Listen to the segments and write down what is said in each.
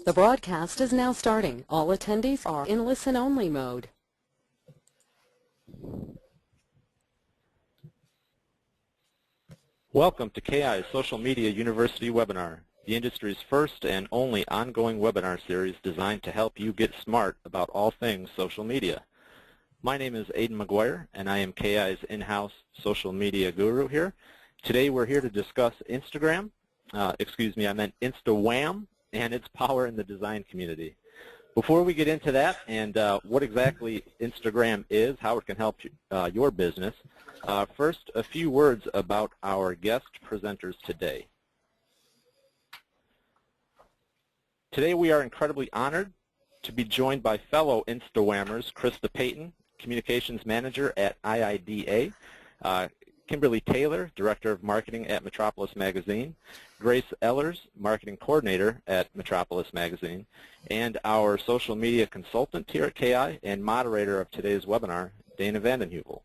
The broadcast is now starting. All attendees are in listen-only mode. Welcome to KI's Social Media University webinar, the industry's first and only ongoing webinar series designed to help you get smart about all things social media. My name is Aidan McGuire, and I am KI's in-house social media guru here. Today we're here to discuss InstaWHAM, InstaWHAM, and its power in the design community. Before we get into that and what exactly InstaWHAM is, how it can help your business, first, a few words about our guest presenters today. Today we are incredibly honored to be joined by fellow InstaWHAMers, Krista Payton, Communications Manager at IIDA, Kimberly Taylor, Director of Marketing at Metropolis Magazine, Grace Ellers, Marketing Coordinator at Metropolis Magazine, and our social media consultant here at KI and moderator of today's webinar, Dana Vandenheuvel.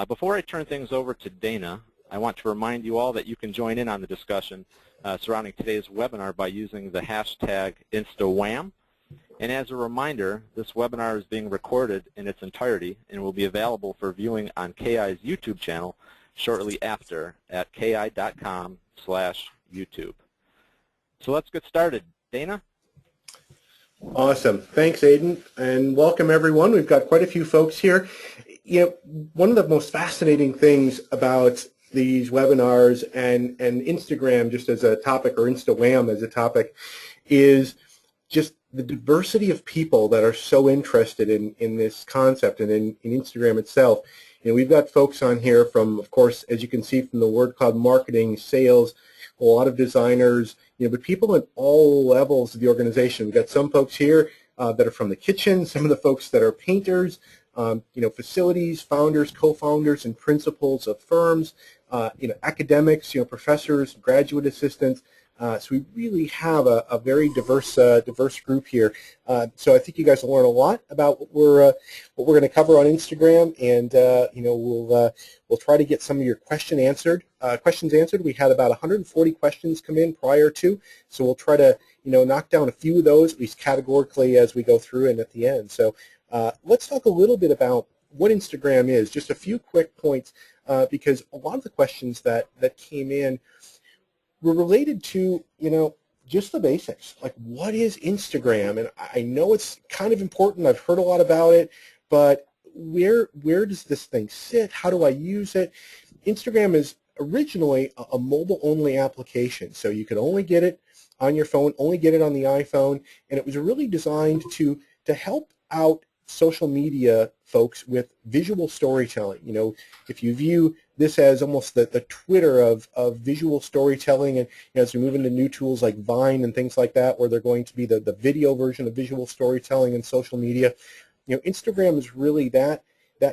Before I turn things over to Dana, I want to remind you all that you can join in on the discussion surrounding today's webinar by using the hashtag InstaWHAM. And as a reminder, this webinar is being recorded in its entirety and will be available for viewing on KI's YouTube channel shortly after at ki.com/YouTube. So let's get started. Dana? Awesome. Thanks, Aidan, and welcome everyone. We've got quite a few folks here. You know, one of the most fascinating things about these webinars and InstaWHAM just as a topic, or InstaWHAM as a topic, is just the diversity of people that are so interested in this concept and in Instagram itself. You know, we've got folks on here from, of course, as you can see from the word cloud, marketing, sales, a lot of designers, but people at all levels of the organization. We've got some folks here that are from the kitchen, some of the folks that are painters, facilities, founders, co-founders, and principals of firms, academics, professors, graduate assistants. So we really have a very diverse group here. So I think you guys will learn a lot about what we're going to cover on Instagram, and we'll try to get some of your questions answered. We had about 140 questions come in prior to, so we'll try to knock down a few of those, at least categorically, as we go through and at the end. So let's talk a little bit about what Instagram is. Just a few quick points, because a lot of the questions that came in were related to, just the basics, like what is Instagram? And I know it's kind of important. I've heard a lot about it, but where does this thing sit? How do I use it? Instagram is originally a mobile-only application, so you could only get it on your phone, only get it on the iPhone, and it was really designed to help out social media folks with visual storytelling. If you view this as almost the Twitter of visual storytelling, and as we move into new tools like Vine and things like that, where they're going to be the video version of visual storytelling in social media, Instagram is really that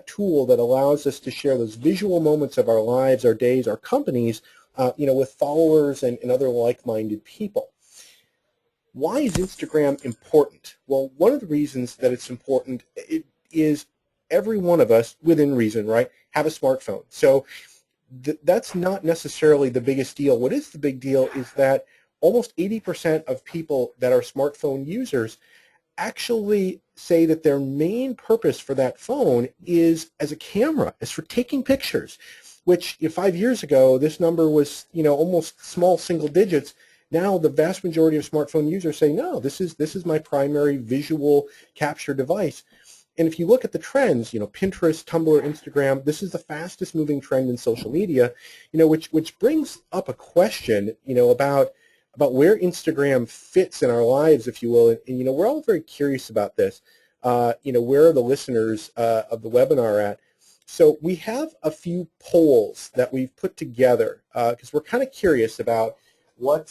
tool that allows us to share those visual moments of our lives, our days, our companies, with followers and other like-minded people. Why is Instagram important? Well, one of the reasons that it's important is every one of us, within reason, right, have a smartphone. So that's not necessarily the biggest deal. What is the big deal is that almost 80% of people that are smartphone users actually say that their main purpose for that phone is as a camera, is for taking pictures, which 5 years ago, this number was, almost small single digits. Now the vast majority of smartphone users say, no, this is my primary visual capture device. And if you look at the trends, Pinterest, Tumblr, Instagram, this is the fastest moving trend in social media, which brings up a question, about where Instagram fits in our lives, if you will. And we're all very curious about this. Where are the listeners of the webinar at? So we have a few polls that we've put together because we're kind of curious about what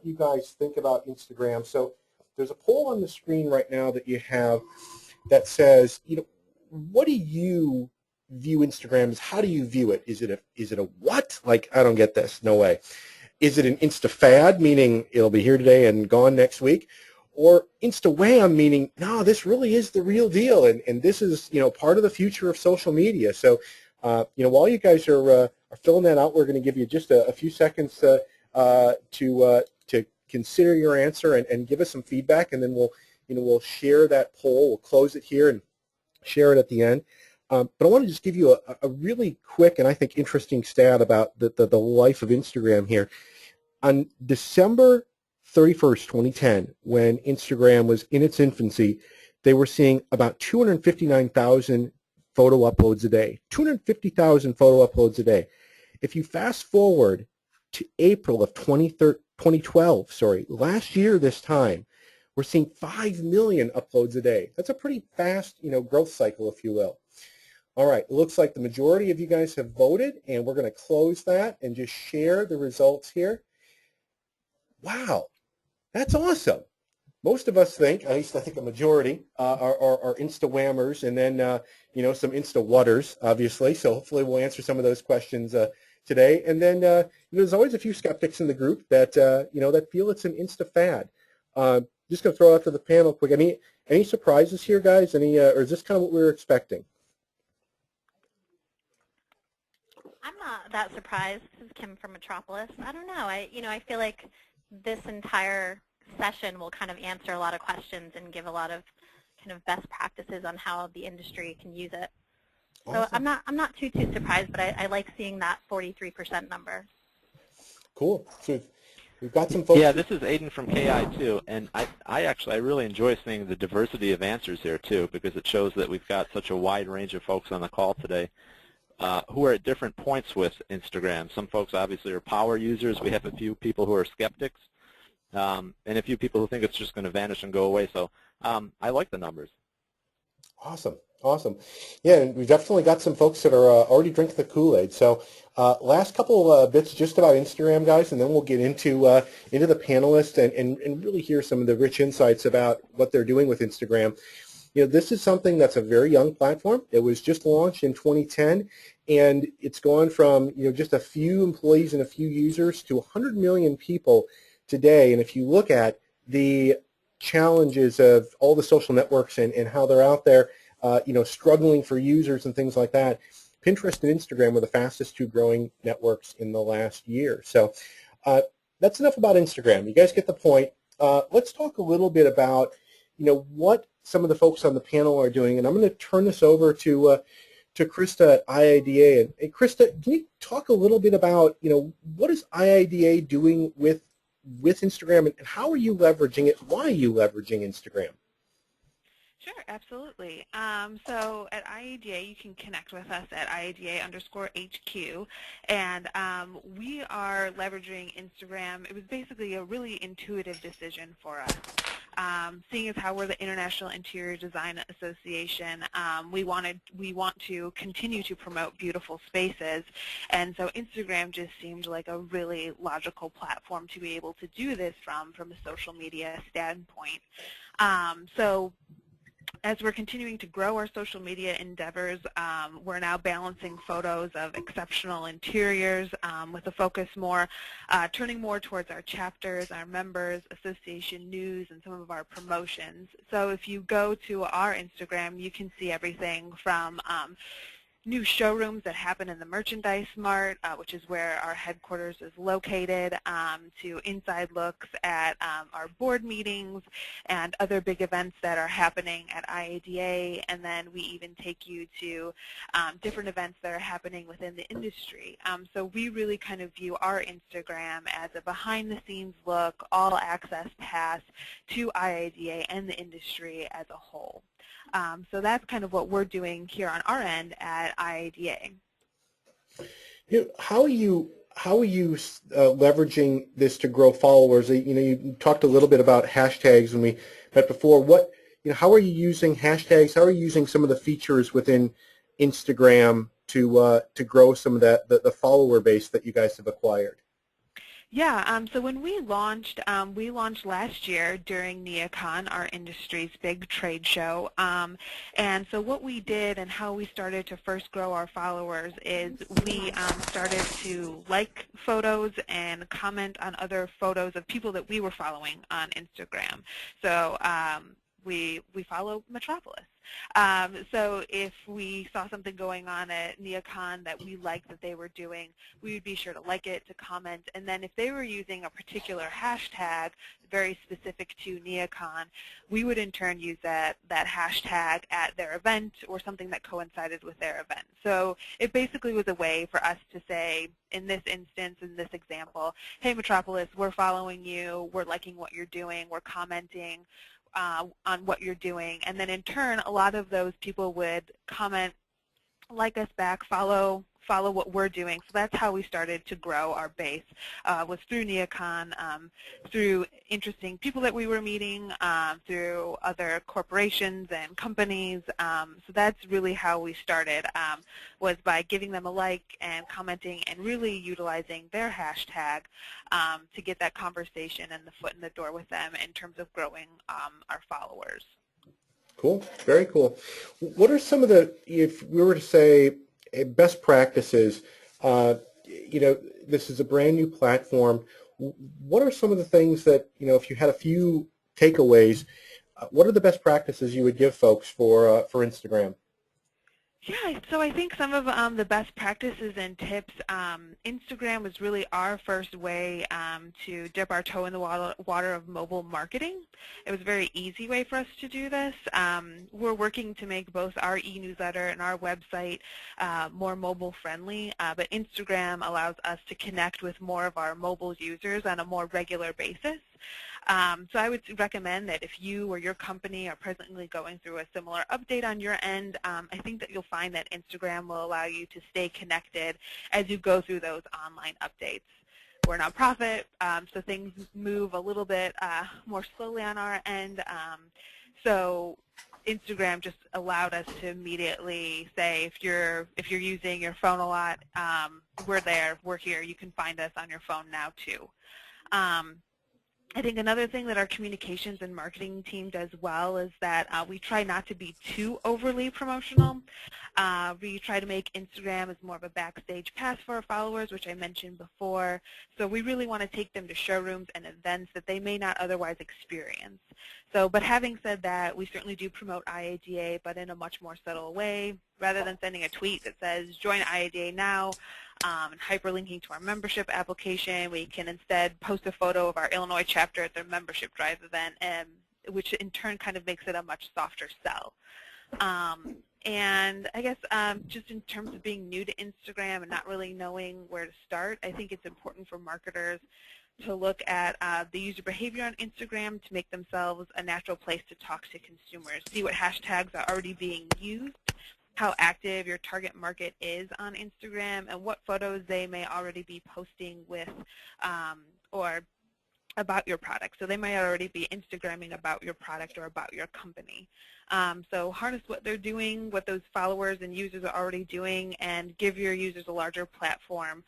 you guys think about Instagram. So there's a poll on the screen right now that you have that says, what do you view Instagram as? How do you view it? Is it a what? Like, I don't get this. No way. Is it an Insta fad, meaning it'll be here today and gone next week? Or InstaWHAM, meaning, no, this really is the real deal, and this is, part of the future of social media. So, while you guys are filling that out, we're going to give you just a few seconds to consider your answer and give us some feedback, and then we'll share that poll. We'll close it here and share it at the end. But I want to just give you a really quick and I think interesting stat about the life of Instagram here. On December 31st, 2010, when Instagram was in its infancy, they were seeing about 259,000 photo uploads a day. 250,000 photo uploads a day. If you fast forward to April of 2012, last year this time, we're seeing 5 million uploads a day. That's a pretty fast, growth cycle, if you will. All right, it looks like the majority of you guys have voted, and we're going to close that and just share the results here. Wow, that's awesome. Most of us think, at least I think a majority, are InstaWHAMers, and then some InstaWhatters, obviously. So hopefully we'll answer some of those questions today. And then there's always a few skeptics in the group that that feel it's an Insta fad. Just going to throw out to the panel quick. Any surprises here, guys? Or is this kind of what we were expecting? I'm not that surprised. This is Kim from Metropolis. I don't know. I feel like this entire session will kind of answer a lot of questions and give a lot of kind of best practices on how the industry can use it. So awesome. I'm not too surprised, but I like seeing that 43% number. Cool. So we've got some folks. Yeah, this is Aiden from KI too, and I really enjoy seeing the diversity of answers here too, because it shows that we've got such a wide range of folks on the call today who are at different points with Instagram. Some folks obviously are power users. We have a few people who are skeptics, and a few people who think it's just going to vanish and go away. So I like the numbers. Awesome. Awesome. Yeah, and we've definitely got some folks that are already drinking the Kool-Aid. So last couple bits just about Instagram, guys, and then we'll get into the panelists and really hear some of the rich insights about what they're doing with Instagram. This is something that's a very young platform. It was just launched in 2010, and it's gone from just a few employees and a few users to 100 million people today. And if you look at the challenges of all the social networks and how they're out there, struggling for users and things like that, Pinterest and Instagram were the fastest two growing networks in the last year. So that's enough about Instagram. You guys get the point. Let's talk a little bit about, what some of the folks on the panel are doing. And I'm going to turn this over to Krista at IIDA. And Krista, can you talk a little bit about, what is IIDA doing with Instagram, and how are you leveraging it? Why are you leveraging Instagram? Sure, absolutely. So at IADA, you can connect with us at IADA_HQ, and we are leveraging Instagram. It was basically a really intuitive decision for us. Seeing as how we're the International Interior Design Association, we want to continue to promote beautiful spaces, and so Instagram just seemed like a really logical platform to be able to do this from a social media standpoint. So as we're continuing to grow our social media endeavors, we're now balancing photos of exceptional interiors with a focus more, turning more towards our chapters, our members, association news, and some of our promotions. So if you go to our Instagram, you can see everything from new showrooms that happen in the Merchandise Mart, which is where our headquarters is located, to inside looks at our board meetings and other big events that are happening at IADA, and then we even take you to different events that are happening within the industry. So we really kind of view our Instagram as a behind-the-scenes look, all-access pass to IADA and the industry as a whole. So that's kind of what we're doing here on our end at IADA. How are you leveraging this to grow followers? You talked a little bit about hashtags when we met before. How are you using hashtags? How are you using some of the features within Instagram to grow some of the follower base that you guys have acquired? Yeah, so when we launched last year during NeoCon, our industry's big trade show, and so what we did and how we started to first grow our followers is we started to like photos and comment on other photos of people that we were following on Instagram. So we follow Metropolis. So if we saw something going on at NeoCon that we liked that they were doing, we would be sure to like it, to comment, and then if they were using a particular hashtag very specific to NeoCon, we would in turn use that hashtag at their event or something that coincided with their event. So it basically was a way for us to say, in this instance, in this example, hey Metropolis, we're following you, we're liking what you're doing, we're commenting on what you're doing, and then in turn a lot of those people would comment, like us back, follow what we're doing. So that's how we started to grow our base, was through NeoCon, through interesting people that we were meeting, through other corporations and companies. So that's really how we started, was by giving them a like and commenting and really utilizing their hashtag to get that conversation and the foot in the door with them in terms of growing our followers. Cool. Very cool. What are some of the, if we were to say, best practices, this is a brand new platform. What are some of the things that, if you had a few takeaways, what are the best practices you would give folks for Instagram? Yeah, so I think some of the best practices and tips, Instagram was really our first way to dip our toe in the water of mobile marketing. It was a very easy way for us to do this. We're working to make both our e-newsletter and our website more mobile friendly, but Instagram allows us to connect with more of our mobile users on a more regular basis. So I would recommend that if you or your company are presently going through a similar update on your end, I think that you'll find that Instagram will allow you to stay connected as you go through those online updates. We're a nonprofit, so things move a little bit more slowly on our end. So Instagram just allowed us to immediately say, if you're using your phone a lot, we're there, we're here, you can find us on your phone now too. I think another thing that our communications and marketing team does well is that we try not to be too overly promotional. We try to make Instagram as more of a backstage pass for our followers, which I mentioned before. So we really want to take them to showrooms and events that they may not otherwise experience. So, but having said that, we certainly do promote IADA, but in a much more subtle way. Rather than sending a tweet that says, join IADA now, and hyperlinking to our membership application, we can instead post a photo of our Illinois chapter at their membership drive event, which in turn kind of makes it a much softer sell. And I guess just in terms of being new to Instagram and not really knowing where to start, I think it's important for marketers to look at the user behavior on Instagram to make themselves a natural place to talk to consumers, see what hashtags are already being used, how active your target market is on Instagram, and what photos they may already be posting with or about your product. So they might already be Instagramming about your product or about your company. So harness what they're doing, what those followers and users are already doing, and give your users a larger platform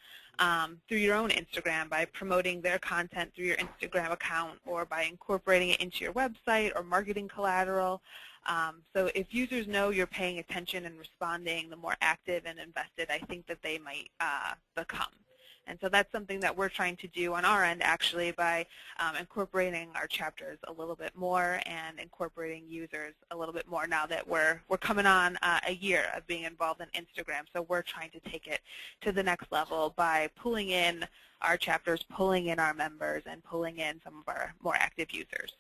through your own Instagram by promoting their content through your Instagram account or by incorporating it into your website or marketing collateral. So if users know you're paying attention and responding, the more active and invested I think that they might become. And so that's something that we're trying to do on our end, actually, by incorporating our chapters a little bit more and incorporating users a little bit more now that we're coming on a year of being involved in Instagram. So we're trying to take it to the next level by pulling in our chapters, pulling in our members, and pulling in some of our more active users.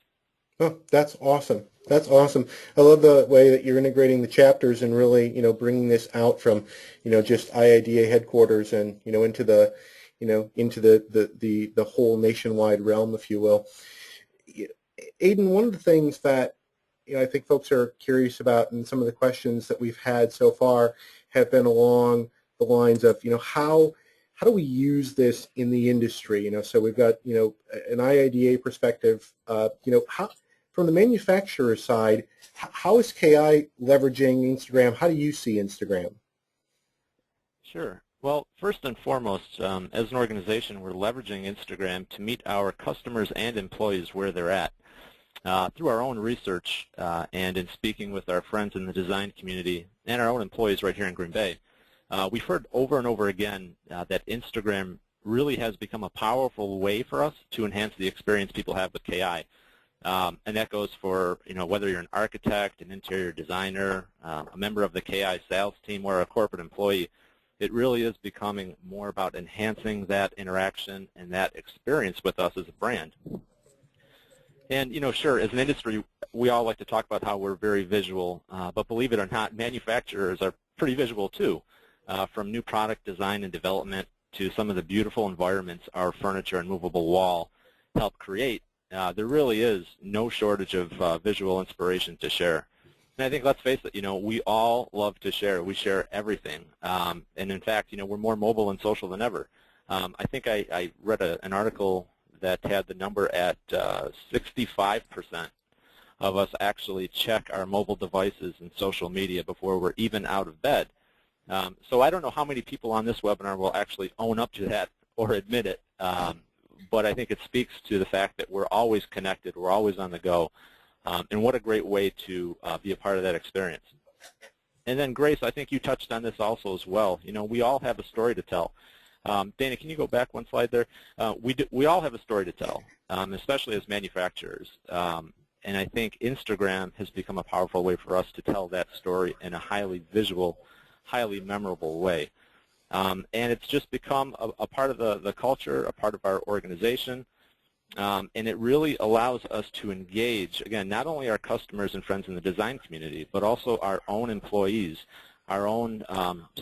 Oh, that's awesome. That's awesome. I love the way that you're integrating the chapters and really, bringing this out from, just IIDA headquarters and, into the, into the whole nationwide realm, if you will. Aidan, one of the things that, I think folks are curious about, and some of the questions that we've had so far have been along the lines of, how do we use this in the industry? So we've got, an IIDA perspective, how, from the manufacturer side, how is KI leveraging Instagram? How do you see Instagram? Sure. Well, first and foremost, as an organization, we're leveraging Instagram to meet our customers and employees where they're at. Through our own research and in speaking with our friends in the design community and our own employees right here in Green Bay, we've heard over and over again that Instagram really has become a powerful way for us to enhance the experience people have with KI. And that goes for, whether you're an architect, an interior designer, a member of the KI sales team, or a corporate employee. It really is becoming more about enhancing that interaction and that experience with us as a brand. And, sure, as an industry, we all like to talk about how we're very visual, but believe it or not, manufacturers are pretty visual too, from new product design and development to some of the beautiful environments our furniture and movable wall help create. There really is no shortage of visual inspiration to share. And I think, let's face it, we all love to share. We share everything. And in fact, we're more mobile and social than ever. I think I read an article that had the number at 65% of us actually check our mobile devices and social media before we're even out of bed. So I don't know how many people on this webinar will actually own up to that or admit it. But I think it speaks to the fact that we're always connected, we're always on the go, and what a great way to be a part of that experience. And then, Grace, I think you touched on this also as well. We all have a story to tell. Dana, can you go back one slide there? We all have a story to tell, especially as manufacturers. And I think Instagram has become a powerful way for us to tell that story in a highly visual, highly memorable way. And it's just become a part of the culture, a part of our organization, and it really allows us to engage, again, not only our customers and friends in the design community, but also our own employees, our own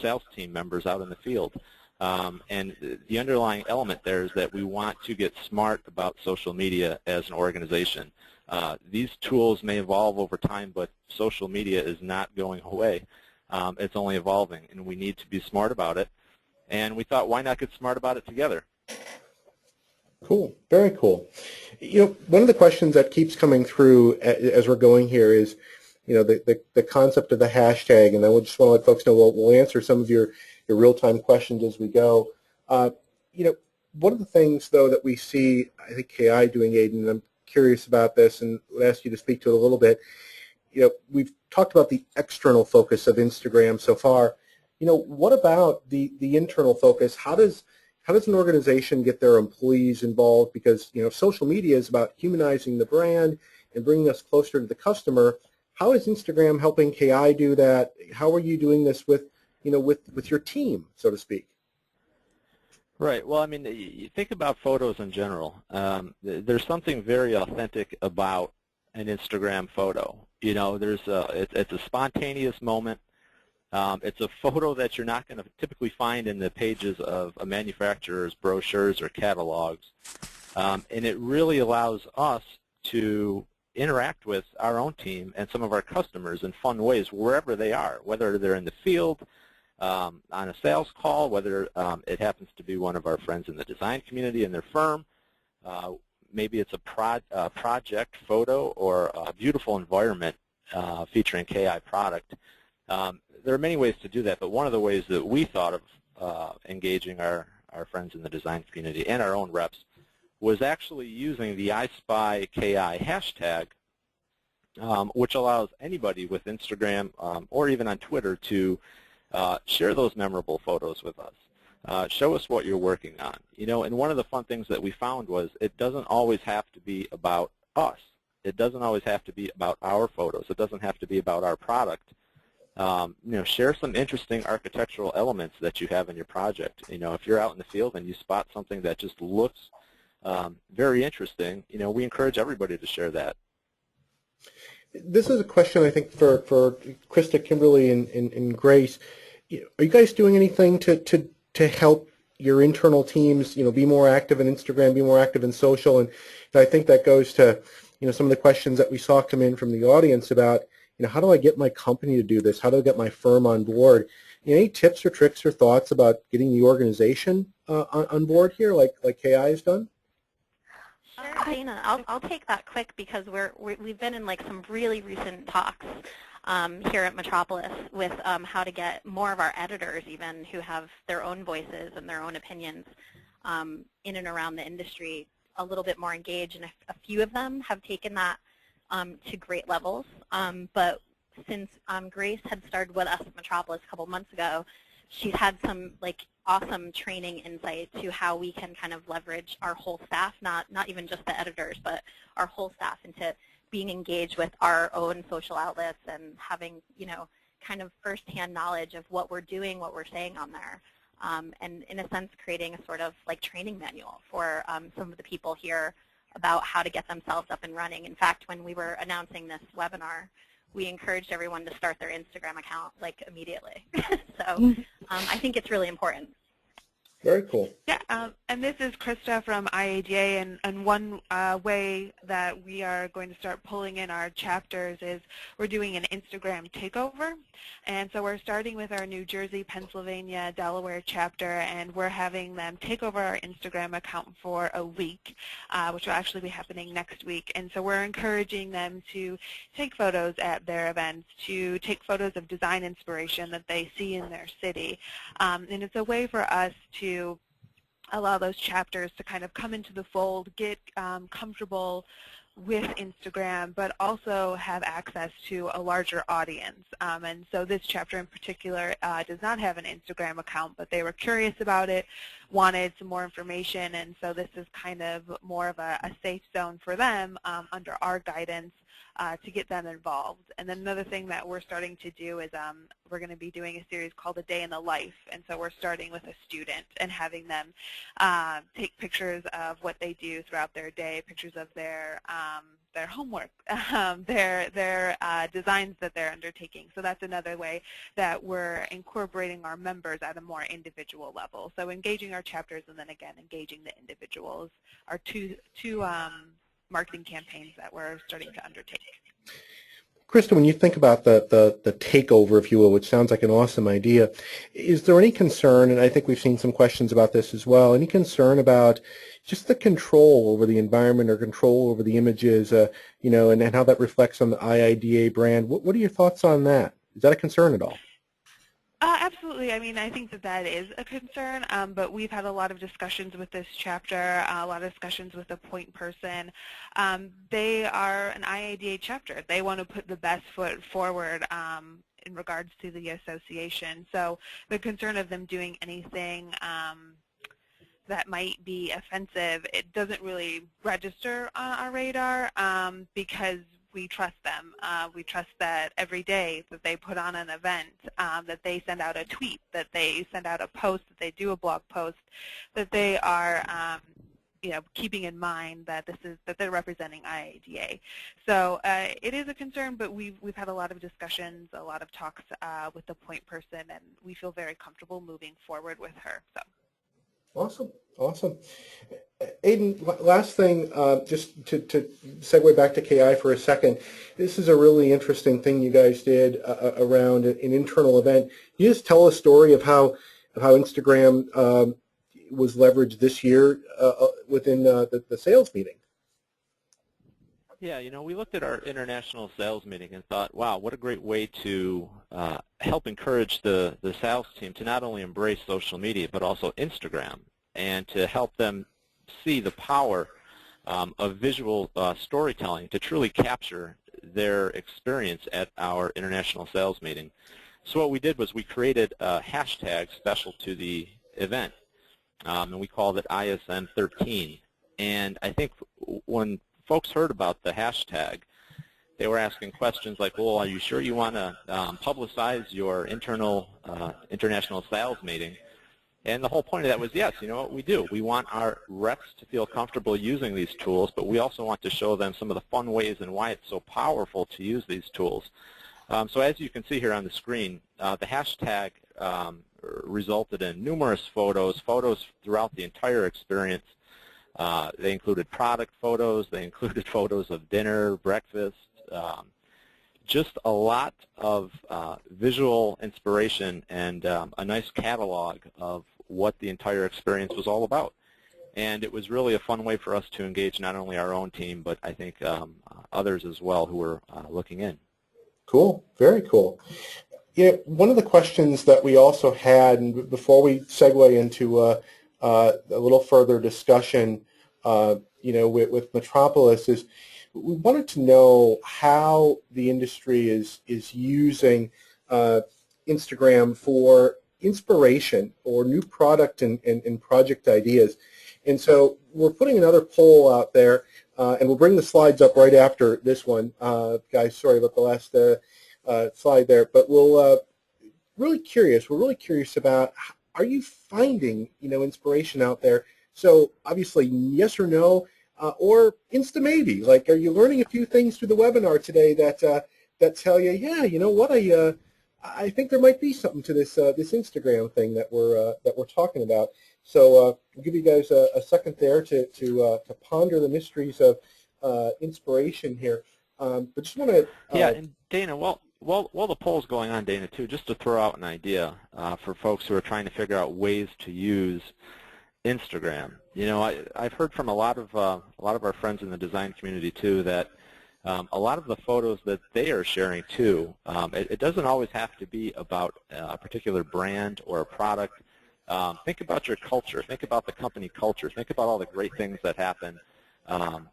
sales team members out in the field. And the underlying element there is that we want to get smart about social media as an organization. These tools may evolve over time, but social media is not going away. It's only evolving, and we need to be smart about it. And we thought, why not get smart about it together? Cool. Very cool. One of the questions that keeps coming through as we're going here is, the concept of the hashtag, and I just want to let folks know we'll answer some of your real-time questions as we go. One of the things, though, that we see, I think, KI doing, Aiden, and I'm curious about this and would ask you to speak to it a little bit. We've talked about the external focus of Instagram so far. What about the internal focus? How does an organization get their employees involved? Because, social media is about humanizing the brand and bringing us closer to the customer. How is Instagram helping KI do that? How are you doing this with your team, so to speak? Right. Well, I mean, you think about photos in general. There's something very authentic about an Instagram photo. It's a spontaneous moment. It's a photo that you're not going to typically find in the pages of a manufacturer's brochures or catalogs. And it really allows us to interact with our own team and some of our customers in fun ways wherever they are, whether they're in the field, on a sales call, whether it happens to be one of our friends in the design community in their firm. Maybe it's a project photo or a beautiful environment featuring KI product. There are many ways to do that, but one of the ways that we thought of engaging our friends in the design community and our own reps was actually using the iSpy KI hashtag, which allows anybody with Instagram or even on Twitter to share those memorable photos with us. Show us what you're working on. And one of the fun things that we found was it doesn't always have to be about us. It doesn't always have to be about our photos. It doesn't have to be about our product. Share some interesting architectural elements that you have in your project. If you're out in the field and you spot something that just looks very interesting, we encourage everybody to share that. This is a question, I think, for Krista, Kimberly, and Grace. Are you guys doing anything to help your internal teams, be more active in Instagram, be more active in social? And I think that goes to, some of the questions that we saw come in from the audience about, how do I get my company to do this? How do I get my firm on board? Any tips or tricks or thoughts about getting the organization on board here, like KI has done? Sure, Dana. I'll take that quick because we've been in some really recent talks here at Metropolis with how to get more of our editors even who have their own voices and their own opinions in and around the industry a little bit more engaged, and a few of them have taken that to great levels. But since Grace had started with us at Metropolis a couple months ago, she's had some awesome training insight to how we can kind of leverage our whole staff, not even just the editors, but our whole staff into being engaged with our own social outlets and having, kind of firsthand knowledge of what we're doing, what we're saying on there. And in a sense, creating a sort of like training manual for some of the people here about how to get themselves up and running. In fact, when we were announcing this webinar, we encouraged everyone to start their Instagram account like immediately. So I think it's really important. Very cool. Yeah, and this is Krista from IADA, and one way that we are going to start pulling in our chapters is we're doing an Instagram takeover. And so we're starting with our New Jersey, Pennsylvania, Delaware chapter, and we're having them take over our Instagram account for a week, which will actually be happening next week. And so we're encouraging them to take photos at their events, to take photos of design inspiration that they see in their city. And it's a way for us to allow those chapters to kind of come into the fold, get comfortable with Instagram, but also have access to a larger audience. And so this chapter in particular does not have an Instagram account, but they were curious about it, wanted some more information, and so this is kind of more of a safe zone for them under our guidance to get them involved. And then another thing that we're starting to do is we're going to be doing a series called A Day in the Life, and so we're starting with a student and having them take pictures of what they do throughout their day, pictures of their homework, their designs that they're undertaking. So that's another way that we're incorporating our members at a more individual level. So engaging our chapters and then again engaging the individuals are two marketing campaigns that we're starting to undertake. Krista, when you think about the takeover, if you will, which sounds like an awesome idea, is there any concern, and I think we've seen some questions about this as well, any concern about just the control over the environment or control over the images, and how that reflects on the IIDA brand? What are your thoughts on that? Is that a concern at all? Absolutely. I mean, I think that is a concern, but we've had a lot of discussions with this chapter, a lot of discussions with the point person. They are an IADA chapter. They want to put the best foot forward in regards to the association. So the concern of them doing anything that might be offensive, it doesn't really register on our radar because we trust them. We trust that every day that they put on an event, that they send out a tweet, that they send out a post, that they do a blog post, that they are keeping in mind that that they're representing IADA. So it is a concern, but we've had a lot of discussions, a lot of talks with the point person, and we feel very comfortable moving forward with her. So. Awesome. Aidan, last thing, just to segue back to KI for a second, this is a really interesting thing you guys did around an internal event. Can you just tell a story of how Instagram was leveraged this year within the sales meeting? Yeah, we looked at our international sales meeting and thought, wow, what a great way to help encourage the sales team to not only embrace social media, but also Instagram, and to help them see the power of visual storytelling to truly capture their experience at our international sales meeting. So what we did was we created a hashtag special to the event, and we called it ISN 13. And I think when folks heard about the hashtag, they were asking questions like, well, are you sure you want to publicize your international sales meeting? And the whole point of that was, yes, you know what we do. We want our reps to feel comfortable using these tools, but we also want to show them some of the fun ways and why it's so powerful to use these tools. So as you can see here on the screen, the hashtag resulted in numerous photos throughout the entire experience. They included product photos, they included photos of dinner, breakfast, just a lot of visual inspiration and a nice catalog of what the entire experience was all about. And it was really a fun way for us to engage not only our own team, but I think others as well who were looking in. Cool, very cool. Yeah, one of the questions that we also had, and before we segue into a little further discussion, with Metropolis, is we wanted to know how the industry is using Instagram for inspiration or new product and project ideas. And so we're putting another poll out there, and we'll bring the slides up right after this one. Guys, sorry about the last slide there, but we're really curious about, are you finding, inspiration out there? So obviously yes or no, or insta maybe. Like, are you learning a few things through the webinar today that tell you, yeah, you know what, I think there might be something to this this Instagram thing that we're talking about. So I'll give you guys a second there to ponder the mysteries of inspiration here. But just want to yeah, and Dana, while the poll's going on, Dana, too, just to throw out an idea for folks who are trying to figure out ways to use Instagram. I've heard from a lot of our friends in the design community too that a lot of the photos that they are sharing too, it doesn't always have to be about a particular brand or a product. Think about your culture. Think about the company culture. Think about all the great things that happen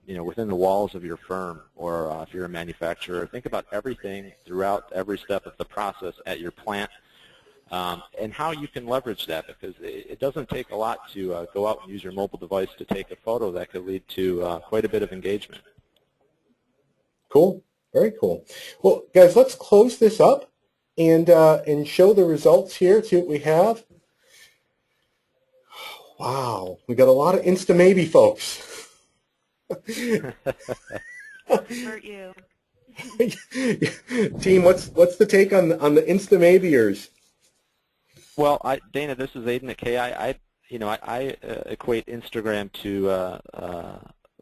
within the walls of your firm, or if you're a manufacturer. Think about everything throughout every step of the process at your plant, and how you can leverage that, because it doesn't take a lot to go out and use your mobile device to take a photo that could lead to quite a bit of engagement. Cool. Very cool. Well, guys, let's close this up and show the results here. See what we have. Wow, we got a lot of Insta maybe folks. Hurt you. Team, what's the take on the Insta maybeers? Well, Dana, this is Aiden at KI. I equate Instagram to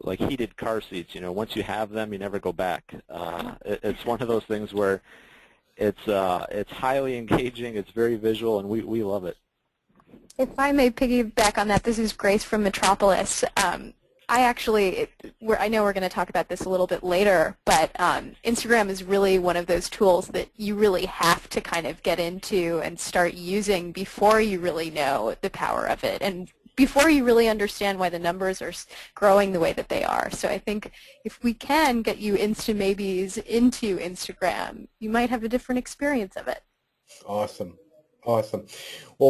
like heated car seats. Once you have them, you never go back. It's one of those things where it's highly engaging. It's very visual, and we love it. If I may piggyback on that, this is Grace from Metropolis. I know we're going to talk about this a little bit later, but Instagram is really one of those tools that you really have to kind of get into and start using before you really know the power of it, and before you really understand why the numbers are growing the way that they are. So I think if we can get you Insta maybes into Instagram, you might have a different experience of it. Awesome. Well,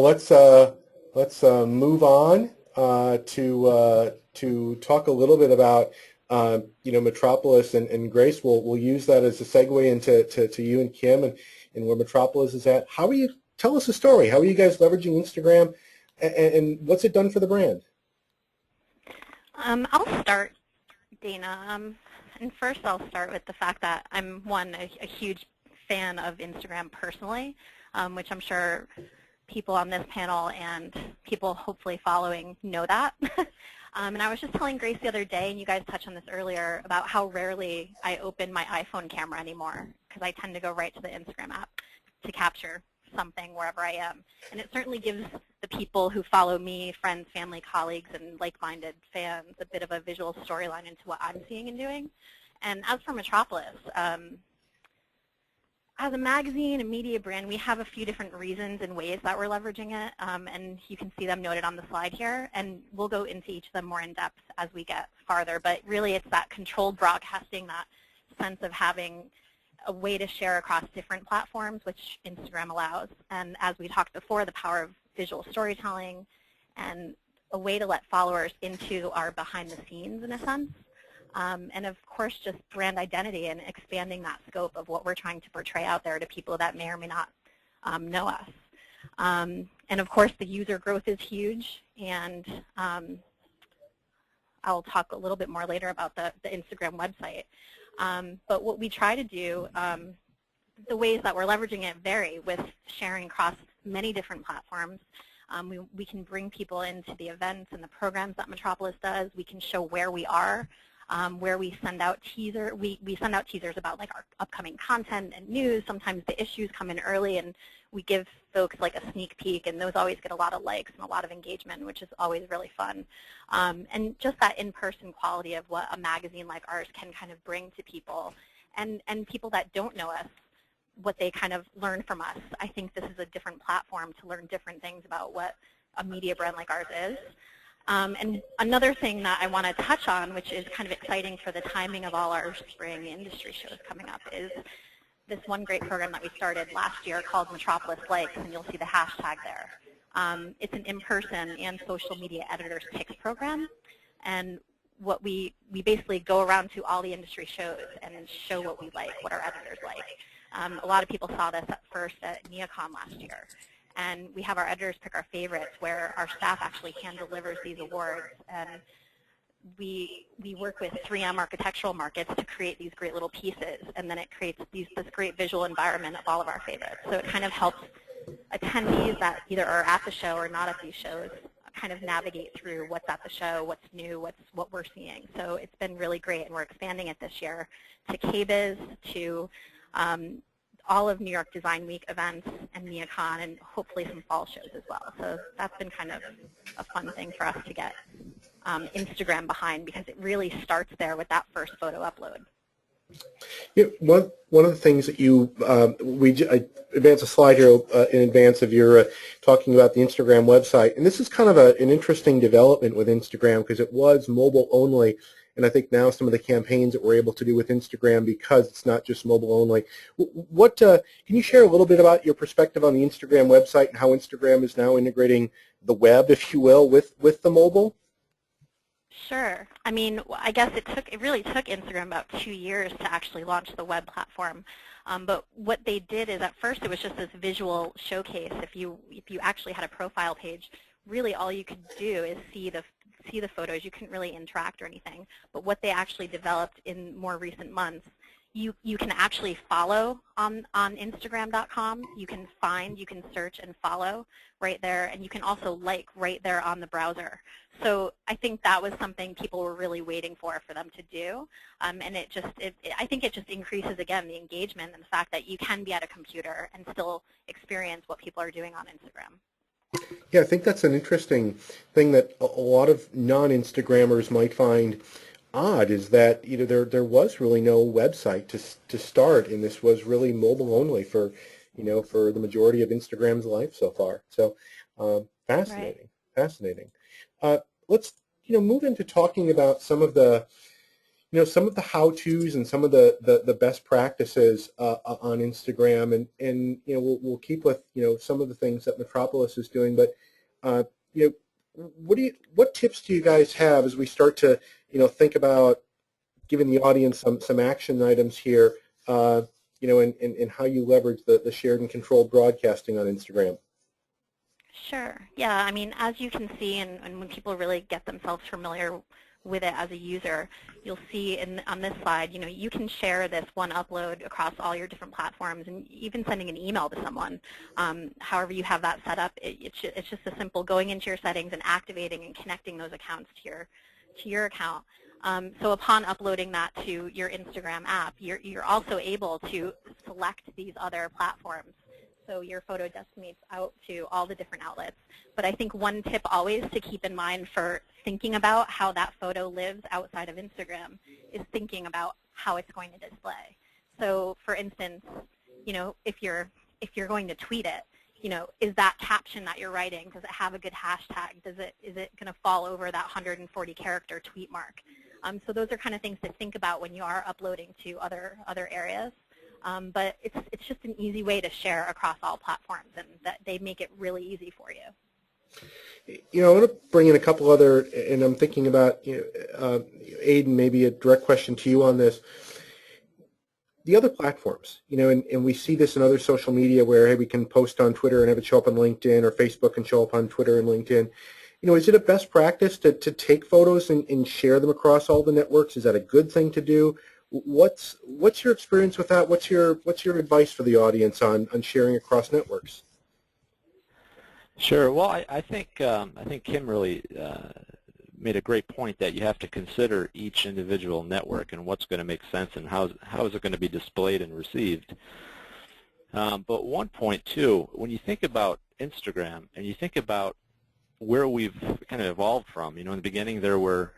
let's move on to talk a little bit about Metropolis, and Grace. We'll use that as a segue into you and Kim and where Metropolis is at. Tell us a story. How are you guys leveraging Instagram, and what's it done for the brand? I'll start, Dana. And first I'll start with the fact that I'm a huge fan of Instagram personally, which I'm sure people on this panel and people hopefully following know that. And I was just telling Grace the other day, and you guys touched on this earlier, about how rarely I open my iPhone camera anymore, because I tend to go right to the Instagram app to capture something wherever I am. And it certainly gives the people who follow me, friends, family, colleagues, and like-minded fans, a bit of a visual storyline into what I'm seeing and doing. And as for Metropolis, as a magazine, a media brand, we have a few different reasons and ways that we're leveraging it, and you can see them noted on the slide here, and we'll go into each of them more in depth as we get farther. But really it's that controlled broadcasting, that sense of having a way to share across different platforms, which Instagram allows. And as we talked before, the power of visual storytelling and a way to let followers into our behind the scenes in a sense. And of course, just brand identity and expanding that scope of what we're trying to portray out there to people that may or may not know us. And of course, the user growth is huge, and I'll talk a little bit more later about the Instagram website. But what we try to do, the ways that we're leveraging it vary, with sharing across many different platforms. We can bring people into the events and the programs that Metropolis does. We can show where we are. Where we send out we send out teasers about like our upcoming content and news. Sometimes the issues come in early, and we give folks like a sneak peek, and those always get a lot of likes and a lot of engagement, which is always really fun. And just that in-person quality of what a magazine like ours can kind of bring to people, and people that don't know us, what they kind of learn from us. I think this is a different platform to learn different things about what a media brand like ours is. And another thing that I want to touch on, which is kind of exciting for the timing of all our spring industry shows coming up, is this one great program that we started last year called Metropolis Likes, and you'll see the hashtag there. It's an in-person and social media editors picks program, and what we basically go around to all the industry shows and show what we like, what our editors like. A lot of people saw this at first at NeoCon last year. And we have our editors pick our favorites, where our staff actually hand delivers these awards. And we work with 3M Architectural Markets to create these great little pieces, and then it creates this great visual environment of all of our favorites. So it kind of helps attendees that either are at the show or not at these shows kind of navigate through what's at the show, what's new, what we're seeing. So it's been really great, and we're expanding it this year to KBIS, to all of New York Design Week events and NeoCon, and hopefully some fall shows as well. So that's been kind of a fun thing for us to get Instagram behind, because it really starts there with that first photo upload. Yeah, one of the things that I advanced a slide here in advance of your talking about the Instagram website, and this is kind of an interesting development with Instagram, because it was mobile only, and I think now some of the campaigns that we're able to do with Instagram, because it's not just mobile only. What can you share a little bit about your perspective on the Instagram website and how Instagram is now integrating the web, if you will, with the mobile? Sure. I mean, I guess it really took Instagram about 2 years to actually launch the web platform. But what they did is, at first it was just this visual showcase. If you actually had a profile page, really all you could do is see the photos. You couldn't really interact or anything. But what they actually developed in more recent months, you can actually follow on Instagram.com. You can search and follow right there, and you can also like right there on the browser. So I think that was something people were really waiting for them to do, and I think it just increases, again, the engagement and the fact that you can be at a computer and still experience what people are doing on Instagram. Yeah, I think that's an interesting thing that a lot of non-Instagrammers might find odd, is that there was really no website to start, and this was really mobile only for the majority of Instagram's life so far. So fascinating, right. Fascinating. Let's move into talking about some of the how-tos and some of the best practices on Instagram, and we'll keep with some of the things that Metropolis is doing, but what tips do you guys have as we start to think about giving the audience some action items here, and how you leverage the shared and controlled broadcasting on Instagram? Sure. Yeah, I mean, as you can see, and when people really get themselves familiar with it as a user, you'll see on this slide, you can share this one upload across all your different platforms, and even sending an email to someone. However you have that set up, it's just a simple going into your settings and activating and connecting those accounts to your account. So upon uploading that to your Instagram app, you're also able to select these other platforms. So your photo disseminates out to all the different outlets. But I think one tip always to keep in mind for thinking about how that photo lives outside of Instagram is thinking about how it's going to display. So for instance, if you're going to tweet it, is that caption that you're writing, does it have a good hashtag? Is it going to fall over that 140 character tweet mark? So those are kind of things to think about when you are uploading to other areas. But it's just an easy way to share across all platforms, and that they make it really easy for you. I want to bring in a couple other, and I'm thinking about, Aidan, maybe a direct question to you on this. The other platforms, and we see this in other social media where, hey, we can post on Twitter and have it show up on LinkedIn, or Facebook and show up on Twitter and LinkedIn. Is it a best practice to take photos and share them across all the networks? Is that a good thing to do? What's your experience with that? What's your advice for the audience on sharing across networks? Sure. Well, I think Kim really made a great point that you have to consider each individual network and what's going to make sense and how is it going to be displayed and received. But one point too, when you think about Instagram and you think about where we've kind of evolved from, in the beginning there were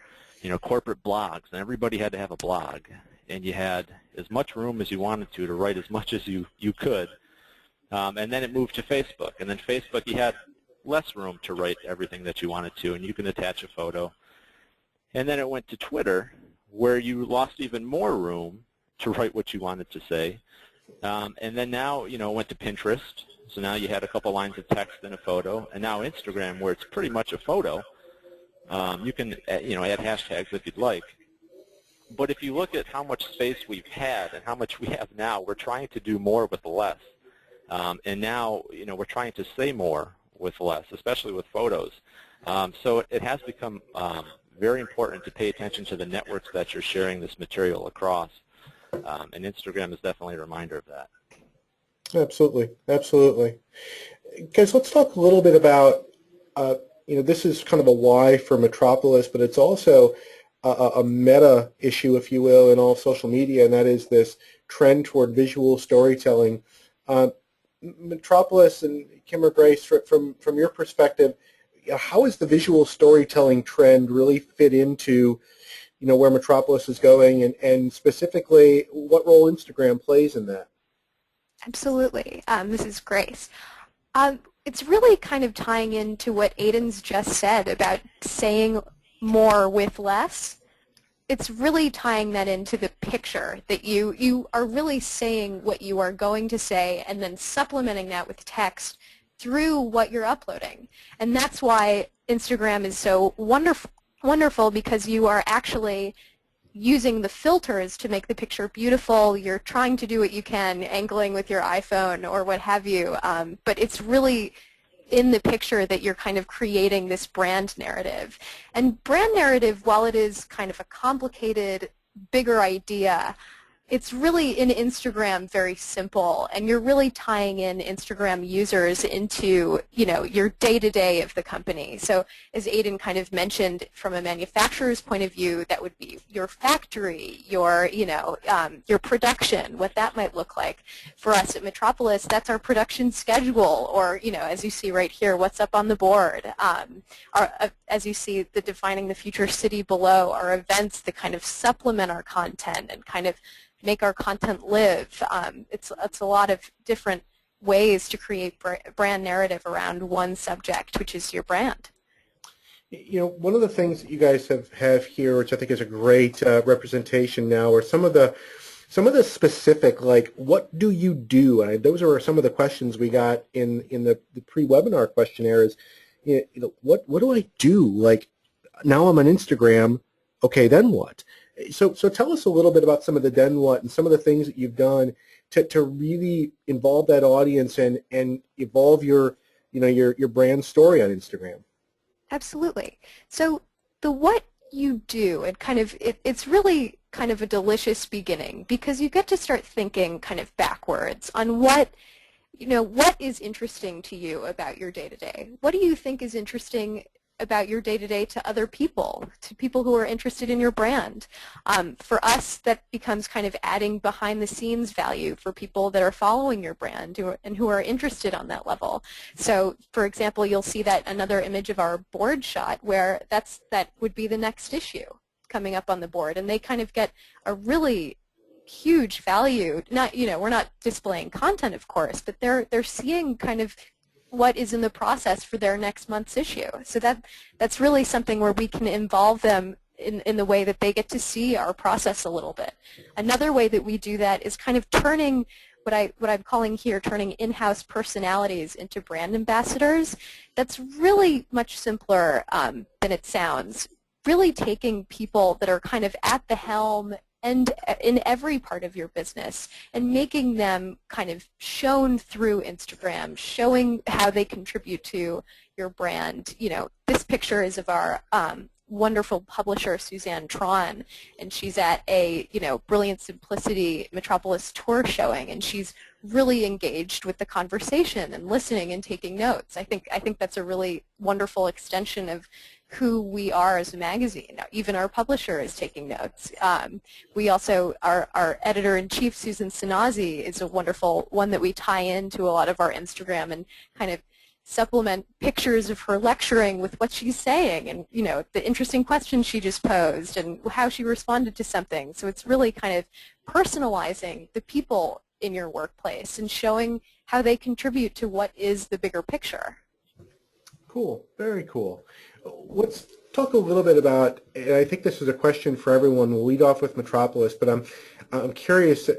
corporate blogs, and everybody had to have a blog, and you had as much room as you wanted to write as much as you could. And then it moved to Facebook, and then Facebook you had less room to write everything that you wanted to, and you can attach a photo. And then it went to Twitter, where you lost even more room to write what you wanted to say, And then now, went to Pinterest. So now you had a couple lines of text and a photo. And now Instagram, where it's pretty much a photo. You can, add hashtags if you'd like. But if you look at how much space we've had and how much we have now, we're trying to do more with less. And now, we're trying to say more with less, especially with photos. So it has become very important to pay attention to the networks that you're sharing this material across. And Instagram is definitely a reminder of that. Absolutely, absolutely. Guys, let's talk a little bit about, this is kind of a why for Metropolis, but it's also a meta issue, if you will, in all social media, and that is this trend toward visual storytelling. Metropolis and Kim or Grace, from your perspective, how is the visual storytelling trend really fit into where Metropolis is going, and specifically what role Instagram plays in that? Absolutely. This is Grace. It's really kind of tying into what Aiden's just said about saying more with less. It's really tying that into the picture, that you are really saying what you are going to say and then supplementing that with text through what you're uploading. And that's why Instagram is so wonderful, because you are actually using the filters to make the picture beautiful. You're trying to do what you can, angling with your iPhone or what have you, but it's really in the picture that you're kind of creating this brand narrative. And brand narrative, while it is kind of a complicated, bigger idea, it's really in Instagram very simple, and you're really tying in Instagram users into, your day-to-day of the company. So as Aiden kind of mentioned, from a manufacturer's point of view, that would be your factory, your production, what that might look like. For us at Metropolis, that's our production schedule, or, as you see right here, what's up on the board. As you see, the Defining the Future City below are events that kind of supplement our content and kind of make our content live. It's a lot of different ways to create brand narrative around one subject, which is your brand. One of the things that you guys have here, which I think is a great representation now, are some of the specific, like, what do you do? Those are some of the questions we got in the pre-webinar questionnaire. Is what do I do? Like, now I'm on Instagram. Okay, then what? So tell us a little bit about some of the then what and some of the things that you've done to really involve that audience and evolve your brand story on Instagram. Absolutely. So the what you do, and kind of it's really kind of a delicious beginning, because you get to start thinking kind of backwards on what is interesting to you about your day-to-day. What do you think is interesting about your day-to-day to other people, to people who are interested in your brand? For us, that becomes kind of adding behind-the-scenes value for people that are following your brand and who are interested on that level. So, for example, you'll see that another image of our board shot, where that would be the next issue coming up on the board, and they kind of get a really huge value. Not, we're not displaying content, of course, but they're seeing kind of what is in the process for their next month's issue. So that's really something where we can involve them in the way that they get to see our process a little bit. Another way that we do that is kind of turning what I'm calling here turning in-house personalities into brand ambassadors. That's really much simpler than it sounds. Really taking people that are kind of at the helm and in every part of your business, and making them kind of shown through Instagram, showing how they contribute to your brand. This picture is of our wonderful publisher, Suzanne Tron, and she's at a Brilliant Simplicity Metropolis tour showing, and she's really engaged with the conversation and listening and taking notes. I think that's a really wonderful extension of who we are as a magazine. Now, even our publisher is taking notes. We also, our editor-in-chief, Susan Sinazi, is a wonderful one that we tie into a lot of our Instagram and kind of supplement pictures of her lecturing with what she's saying, and the interesting questions she just posed and how she responded to something. So it's really kind of personalizing the people in your workplace and showing how they contribute to what is the bigger picture. Cool, very cool. Let's talk a little bit about, and I think this is a question for everyone. We'll lead off with Metropolis, but I'm curious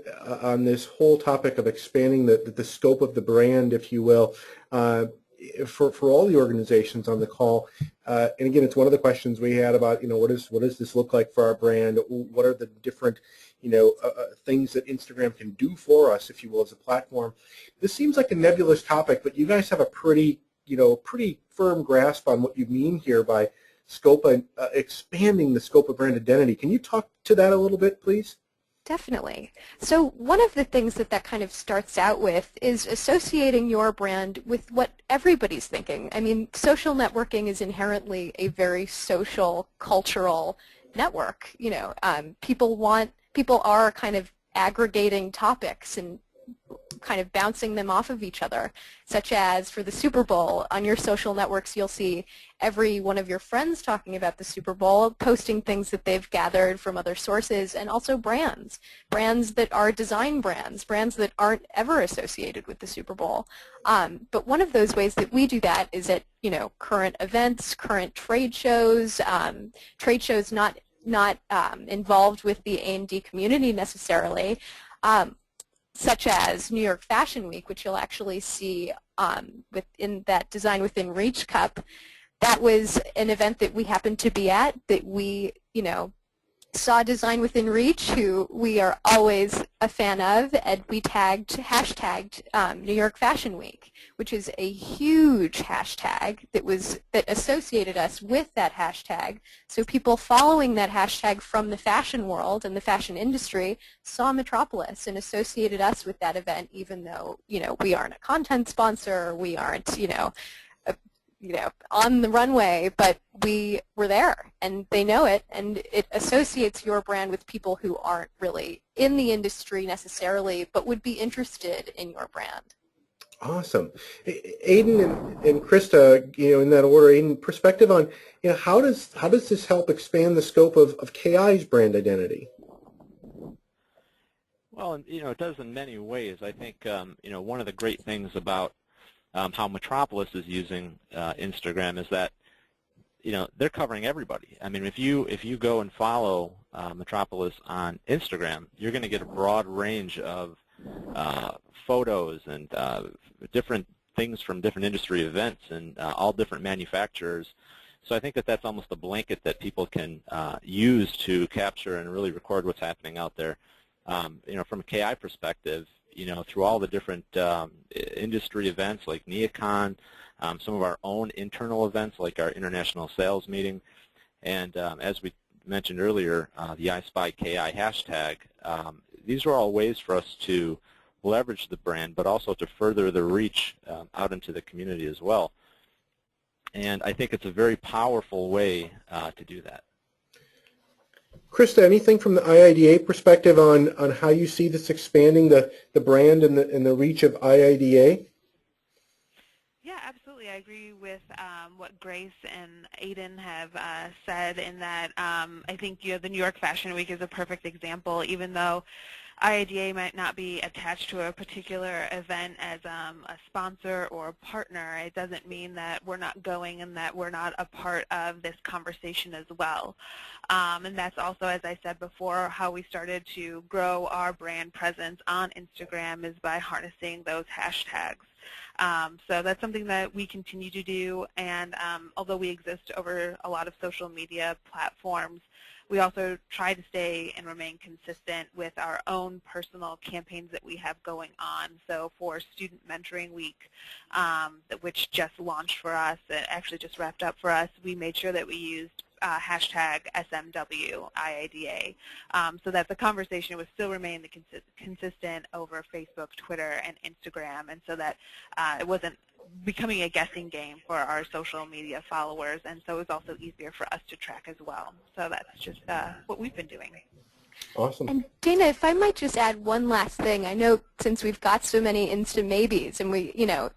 on this whole topic of expanding the scope of the brand, if you will, for all the organizations on the call. And again, it's one of the questions we had about, what does this look like for our brand? What are the different, things that Instagram can do for us, if you will, as a platform? This seems like a nebulous topic, but you guys have a pretty firm grasp on what you mean here by scope and expanding the scope of brand identity. Can you talk to that a little bit, please? Definitely. So one of the things that kind of starts out with is associating your brand with what everybody's thinking. I mean, social networking is inherently a very social, cultural network. People are kind of aggregating topics and kind of bouncing them off of each other, such as for the Super Bowl. On your social networks, you'll see every one of your friends talking about the Super Bowl, posting things that they've gathered from other sources, and also brands that are design brands that aren't ever associated with the Super Bowl. But one of those ways that we do that is at current events, current trade shows not involved with the A&D community necessarily, such as New York Fashion Week, which you'll actually see within that Design Within Reach Cup. That was an event that we happened to be at, that we, saw Design Within Reach, who we are always a fan of, and we hashtagged New York Fashion Week, which is a huge hashtag that associated us with that hashtag. So people following that hashtag from the fashion world and the fashion industry saw Metropolis and associated us with that event, even though we aren't a content sponsor, we aren't on the runway, but we were there, and they know it, and it associates your brand with people who aren't really in the industry necessarily, but would be interested in your brand. Awesome. Aiden and Krista, in that order, Aiden, perspective on, how does this help expand the scope of KI's brand identity? Well, it does in many ways. I think, one of the great things about how Metropolis is using Instagram is that they're covering everybody. I mean, if you go and follow Metropolis on Instagram, you're going to get a broad range of photos and different things from different industry events and all different manufacturers. So I think that that's almost a blanket that people can use to capture and really record what's happening out there. From a KI perspective, through all the different industry events like NeoCon, some of our own internal events like our international sales meeting, and as we mentioned earlier, the iSpyKI hashtag. These are all ways for us to leverage the brand, but also to further the reach out into the community as well. And I think it's a very powerful way to do that. Krista, anything from the IIDA perspective on how you see this expanding the brand and the reach of IIDA? Yeah, absolutely. I agree with what Grace and Aiden have said in that I think the New York Fashion Week is a perfect example. Even though IIDA might not be attached to a particular event as a sponsor or a partner, it doesn't mean that we're not going and that we're not a part of this conversation as well. And that's also, as I said before, how we started to grow our brand presence on Instagram is by harnessing those hashtags. So that's something that we continue to do, and although we exist over a lot of social media platforms, we also try to stay and remain consistent with our own personal campaigns that we have going on. So for Student Mentoring Week, which just launched for us, it actually just wrapped up for us, we made sure that we used hashtag SMWIIDA, so that the conversation would still remain consistent over Facebook, Twitter, and Instagram, and so that it wasn't becoming a guessing game for our social media followers, and so it was also easier for us to track as well. So that's just what we've been doing. Awesome. And Dana, if I might just add one last thing, I know since we've got so many Insta maybes and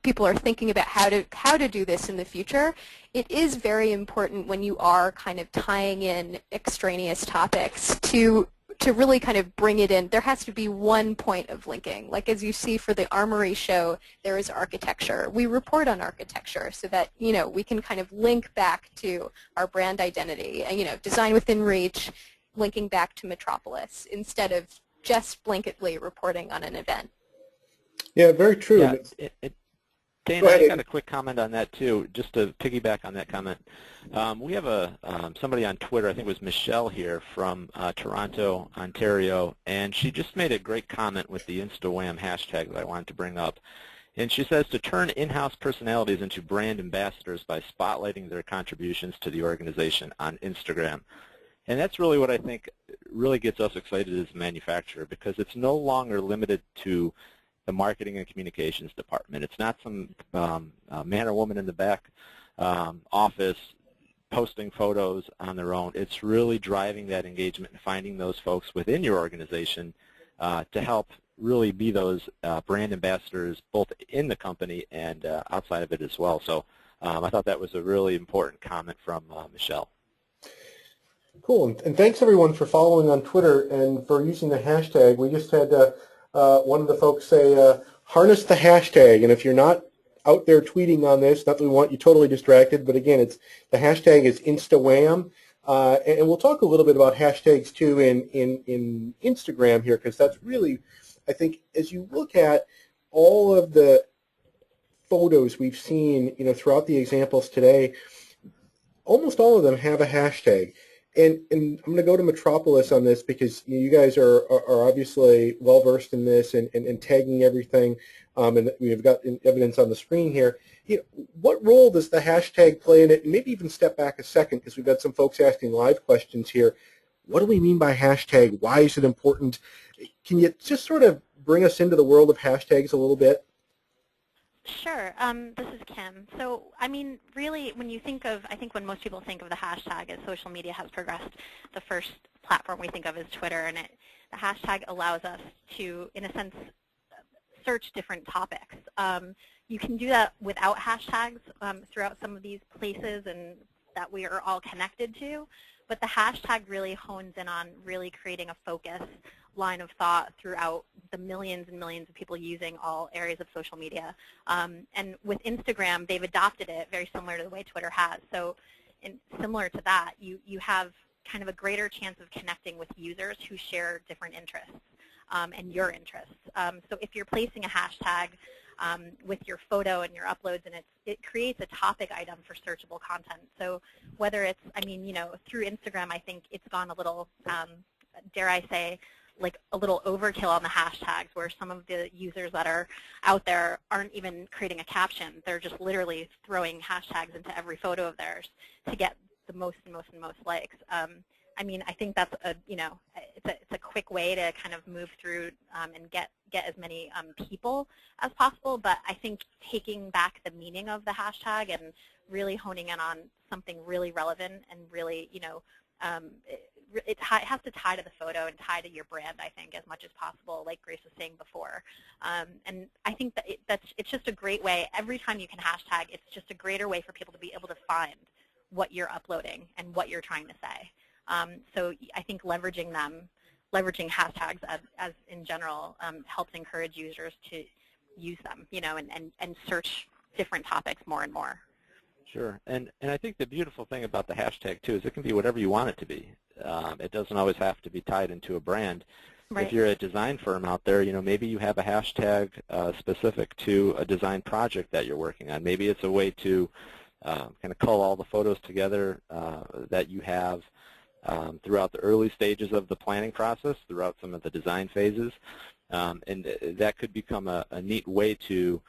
people are thinking about how to do this in the future, it is very important when you are kind of tying in extraneous topics to really kind of bring it in. There has to be one point of linking. Like as you see for the Armory show, there is architecture. We report on architecture so that we can kind of link back to our brand identity and Design Within Reach, linking back to Metropolis instead of just blanketly reporting on an event. Yeah, very true. Yeah, Dana, I got a quick comment on that too, just to piggyback on that comment. We have somebody on Twitter, I think it was Michelle here from Toronto, Ontario, and she just made a great comment with the InstaWHAM hashtag that I wanted to bring up. And she says to turn in-house personalities into brand ambassadors by spotlighting their contributions to the organization on Instagram. And that's really what I think really gets us excited as a manufacturer, because it's no longer limited to the marketing and communications department. It's not some man or woman in the back office posting photos on their own. It's really driving that engagement and finding those folks within your organization to help really be those brand ambassadors both in the company and outside of it as well. So I thought that was a really important comment from Michelle. Cool, and thanks everyone for following on Twitter and for using the hashtag. We just had one of the folks say, harness the hashtag, and if you're not out there tweeting on this, not that we want you totally distracted, but again, the hashtag is InstaWHAM, and we'll talk a little bit about hashtags too in Instagram here, because that's really, I think, as you look at all of the photos we've seen, throughout the examples today, almost all of them have a hashtag. And I'm going to go to Metropolis on this because you guys are obviously well-versed in this and tagging everything, and we've got evidence on the screen here. What role does the hashtag play in it? And maybe even step back a second, because we've got some folks asking live questions here. What do we mean by hashtag? Why is it important? Can you just sort of bring us into the world of hashtags a little bit? Sure. This is Kim. So, I mean, really, when you think of, I think when most people think of the hashtag as social media has progressed, the first platform we think of is Twitter, and the hashtag allows us to, in a sense, search different topics. You can do that without hashtags throughout some of these places and that we are all connected to, but the hashtag really hones in on really creating a focus line of thought throughout the millions and millions of people using all areas of social media. And with Instagram, they've adopted it very similar to the way Twitter has. So similar to that, you have kind of a greater chance of connecting with users who share different interests and your interests. So if you're placing a hashtag with your photo and your uploads, and it creates a topic item for searchable content. So whether it's, I mean, through Instagram, I think it's gone a little, dare I say, like a little overkill on the hashtags, where some of the users that are out there aren't even creating a caption. They're just literally throwing hashtags into every photo of theirs to get the most and most and most likes. I mean, I think that's it's a quick way to kind of move through and get as many people as possible. But I think taking back the meaning of the hashtag and really honing in on something really relevant and really, it has to tie to the photo and tie to your brand, I think, as much as possible, like Grace was saying before. And I think that it's just a great way. Every time you can hashtag, it's just a greater way for people to be able to find what you're uploading and what you're trying to say. So I think leveraging leveraging hashtags as in general helps encourage users to use them, and search different topics more and more. Sure, and I think the beautiful thing about the hashtag too is it can be whatever you want it to be. It doesn't always have to be tied into a brand. Right. If you're a design firm out there, maybe you have a hashtag specific to a design project that you're working on. Maybe it's a way to kind of cull all the photos together that you have throughout the early stages of the planning process, throughout some of the design phases. And that could become a neat way to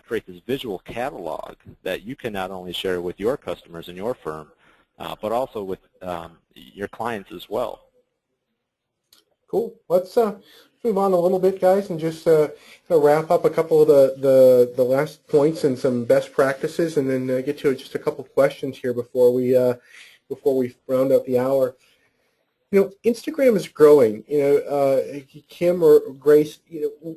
create this visual catalog that you can not only share with your customers in your firm, but also with your clients as well. Cool. Let's move on a little bit, guys, and just wrap up a couple of the last points and some best practices, and then get to just a couple questions here before we round out the hour. Instagram is growing. Kim or Grace,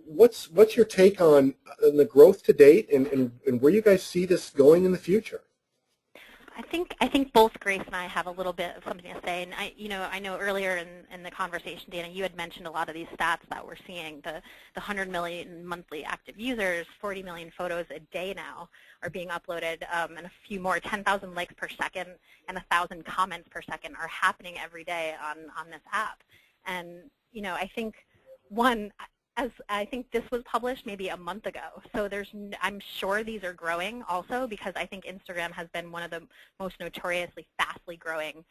what's your take on the growth to date, and where you guys see this going in the future? I think both Grace and I have a little bit of something to say, and I know earlier in the conversation, Dana, you had mentioned a lot of these stats that we're seeing. The 100 million monthly active users, 40 million photos a day now are being uploaded, and a few more, 10,000 likes per second and 1,000 comments per second are happening every day on this app. And I think one, as I think this was published maybe a month ago, so I'm sure these are growing also, because I think Instagram has been one of the most notoriously fastly growing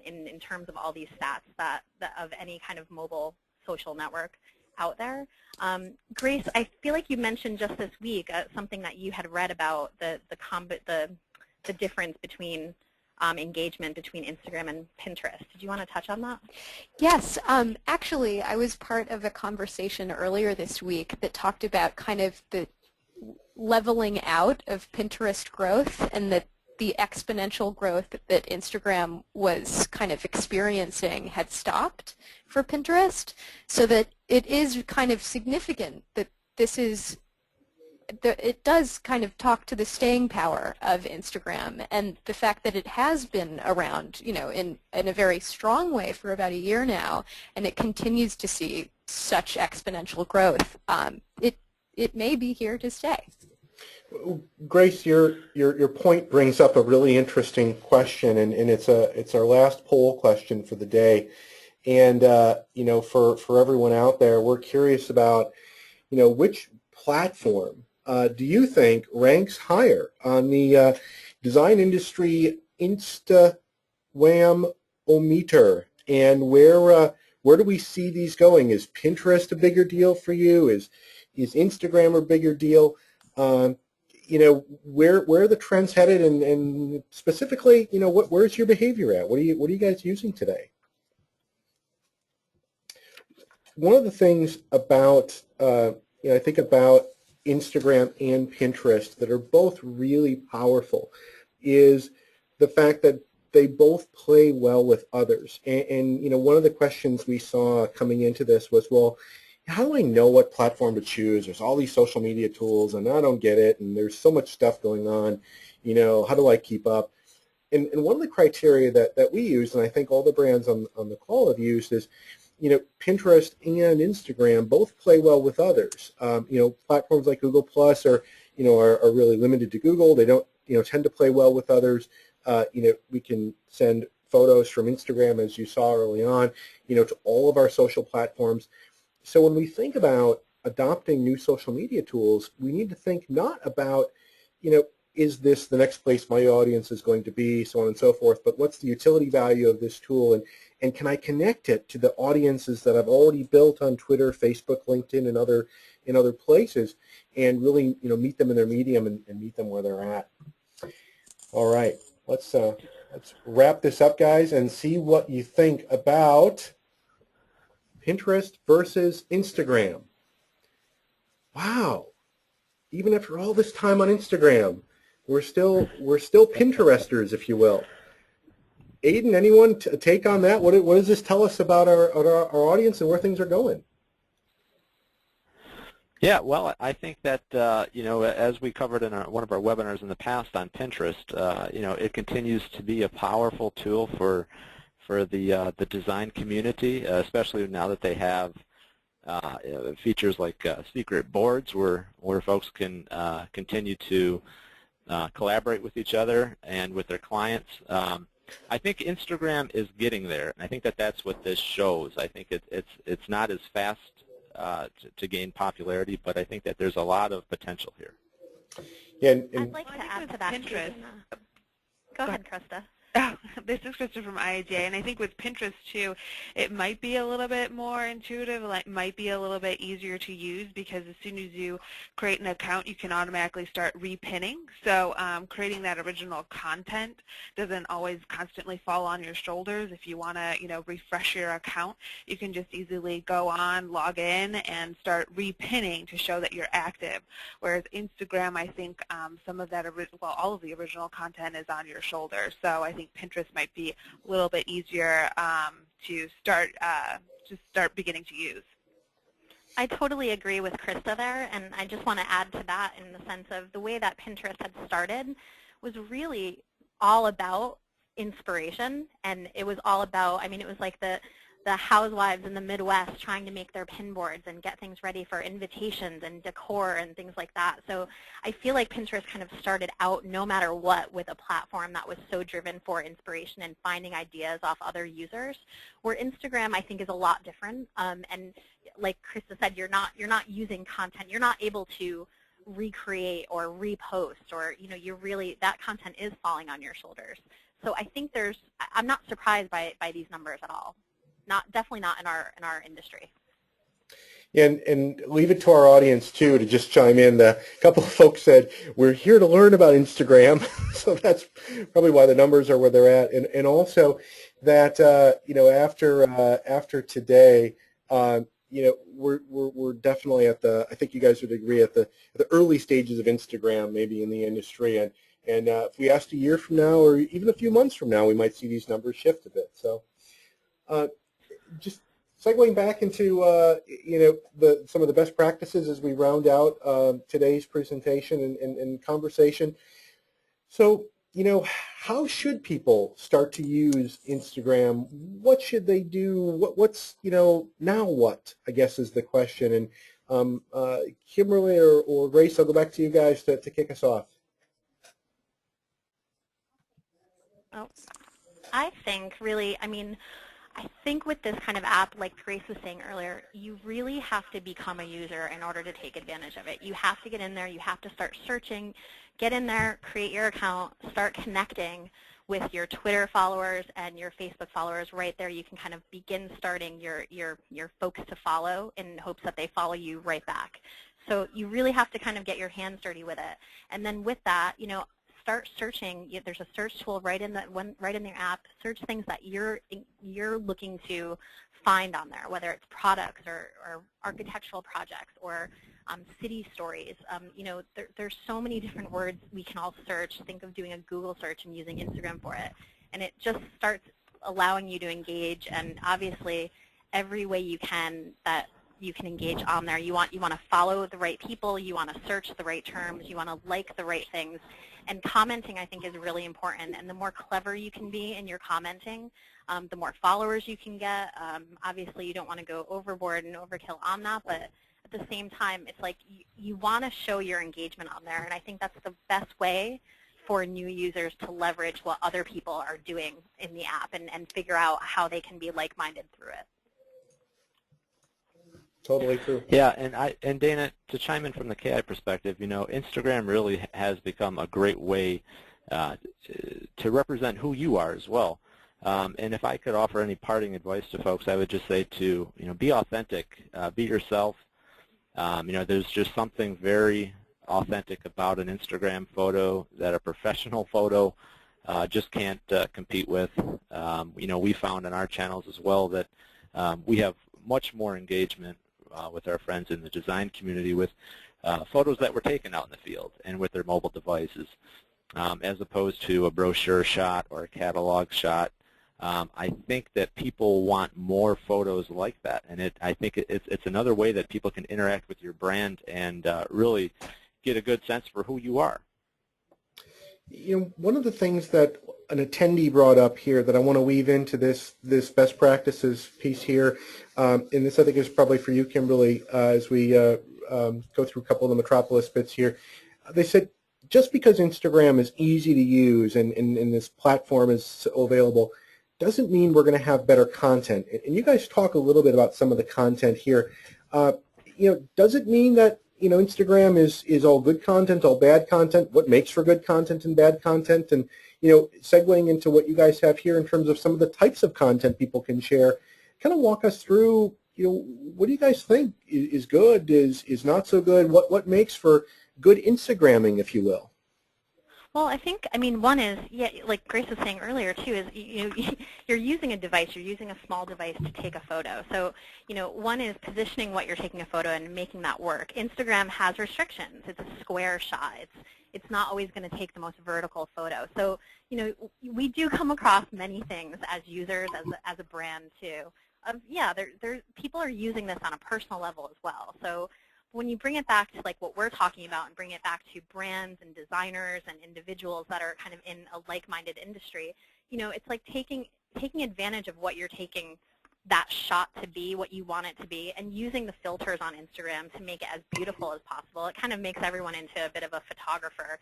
in terms of all these stats that of any kind of mobile social network out there. Grace, I feel like you mentioned just this week something that you had read about the difference between engagement between Instagram and Pinterest. Did you want to touch on that? Yes, actually, I was part of a conversation earlier this week that talked about kind of the leveling out of Pinterest growth, and that the exponential growth that Instagram was kind of experiencing had stopped for Pinterest, so that it is kind of significant that this is it does kind of talk to the staying power of Instagram, and the fact that it has been around, you know, in a very strong way for about a year now, and it continues to see such exponential growth. It may be here to stay. Grace, your point brings up a really interesting question, and it's our last poll question for the day. And you know, for everyone out there, we're curious about, you know, which platform do you think ranks higher on the design industry InstaWHAM-o-meter, and where do we see these going? Is Pinterest a bigger deal for you? Is Instagram a bigger deal? You know, where are the trends headed, and specifically, you know, where's your behavior at? What are you guys using today? One of the things about you know, I think about Instagram and Pinterest that are both really powerful is the fact that they both play well with others. And you know, one of the questions we saw coming into this was, well, how do I know what platform to choose? There's all these social media tools, and I don't get it, and there's so much stuff going on. You know, how do I keep up? And one of the criteria that we use, and I think all the brands on the call have used, is, you know, Pinterest and Instagram both play well with others. You know, platforms like Google Plus are really limited to Google. They don't, you know, tend to play well with others. You know, we can send photos from Instagram, as you saw early on, you know, to all of our social platforms. So when we think about adopting new social media tools, we need to think not about, you know, is this the next place my audience is going to be, so on and so forth, but what's the utility value of this tool, and can I connect it to the audiences that I've already built on Twitter, Facebook, LinkedIn, and other places, and really, you know, meet them in their medium and meet them where they're at. All right, let's wrap this up, guys, and see what you think about Pinterest versus Instagram. Wow, even after all this time on Instagram, we're still Pinteresters, if you will. Aiden, anyone take on that? What does this tell us about our audience and where things are going? Yeah, well, I think that you know, as we covered in one of our webinars in the past on Pinterest, you know, it continues to be a powerful tool for the design community, especially now that they have features like secret boards where folks can continue to collaborate with each other and with their clients. I think Instagram is getting there, and I think that that's what this shows. I think it's not as fast to gain popularity, but I think that there's a lot of potential here. Yeah, I'd like to add to that. Pinterest. Go ahead, Krista. This is Krista from IIDA, and I think with Pinterest too, it might be a little bit more intuitive, like might be a little bit easier to use, because as soon as you create an account, you can automatically start repinning. So creating that original content doesn't always constantly fall on your shoulders. If you want to, you know, refresh your account, you can just easily go on, log in, and start repinning to show that you're active. Whereas Instagram, I think some of that, well, all of the original content is on your shoulder. So I think Pinterest might be a little bit easier to start beginning to use. I totally agree with Krista there, and I just want to add to that in the sense of the way that Pinterest had started was really all about inspiration, and it was all about, I mean, it was like the the housewives in the Midwest trying to make their pin boards and get things ready for invitations and decor and things like that. So I feel like Pinterest kind of started out, no matter what, with a platform that was so driven for inspiration and finding ideas off other users, where Instagram I think is a lot different. And like Krista said, you're not using content. You're not able to recreate or repost, or you're really, that content is falling on your shoulders. So I think I'm not surprised by these numbers at all. Definitely not in our industry. And leave it to our audience too to just chime in. A couple of folks said we're here to learn about Instagram, so that's probably why the numbers are where they're at. And also that after today, we're definitely at the, I think you guys would agree, at the early stages of Instagram maybe in the industry. And if we asked a year from now or even a few months from now, we might see these numbers shift a bit. So just segueing back into some of the best practices as we round out today's presentation and conversation. So how should people start to use Instagram? What should they do? What's now what, I guess, is the question. And Kimberly or Grace, I'll go back to you guys to kick us off. Oh, I think really, I think with this kind of app, like Grace was saying earlier, you really have to become a user in order to take advantage of it. You have to get in there. You have to start searching. Get in there, create your account, start connecting with your Twitter followers and your Facebook followers. Right there, you can kind of begin starting your folks to follow in hopes that they follow you right back. So you really have to kind of get your hands dirty with it. And then with that, start searching. There's a search tool right in the app. Search things that you're looking to find on there, whether it's products or architectural projects or city stories. There's so many different words we can all search. Think of doing a Google search and using Instagram for it, and it just starts allowing you to engage. And obviously, every way you can that you can engage on there. You want to follow the right people. You want to search the right terms. You want to like the right things. And commenting, I think, is really important. And the more clever you can be in your commenting, the more followers you can get. Obviously, you don't want to go overboard and overkill on that, but at the same time, it's like you want to show your engagement on there. And I think that's the best way for new users to leverage what other people are doing in the app and figure out how they can be like-minded through it. Totally true. Yeah, and Dana, to chime in from the KI perspective, Instagram really has become a great way to represent who you are as well. And if I could offer any parting advice to folks, I would just say to be authentic, be yourself. There's just something very authentic about an Instagram photo that a professional photo just can't compete with. We found in our channels as well that we have much more engagement with our friends in the design community with photos that were taken out in the field and with their mobile devices, as opposed to a brochure shot or a catalog shot. I think that people want more photos like that, and I think it's another way that people can interact with your brand and really get a good sense for who you are. One of the things that an attendee brought up here that I want to weave into this best practices piece here, and this I think is probably for you, Kimberly, as we go through a couple of the Metropolis bits here. They said just because Instagram is easy to use and this platform is available doesn't mean we're going to have better content. And you guys talk a little bit about some of the content here. Does it mean that Instagram is all good content, all bad content? What makes for good content and bad content? And segueing into what you guys have here in terms of some of the types of content people can share, kind of walk us through. What do you guys think is good, is not so good? What makes for good Instagramming, if you will? Well, I think, one is, like Grace was saying earlier too, is you're using a device, you're using a small device to take a photo. So, one is positioning what you're taking a photo and making that work. Instagram has restrictions. It's a square shot. It's not always going to take the most vertical photo. So, we do come across many things as users, as a brand too. People are using this on a personal level as well. So, when you bring it back to like what we're talking about and bring it back to brands and designers and individuals that are kind of in a like-minded industry, it's like taking advantage of what you're taking that shot to be what you want it to be, and using the filters on Instagram to make it as beautiful as possible. It kind of makes everyone into a bit of a photographer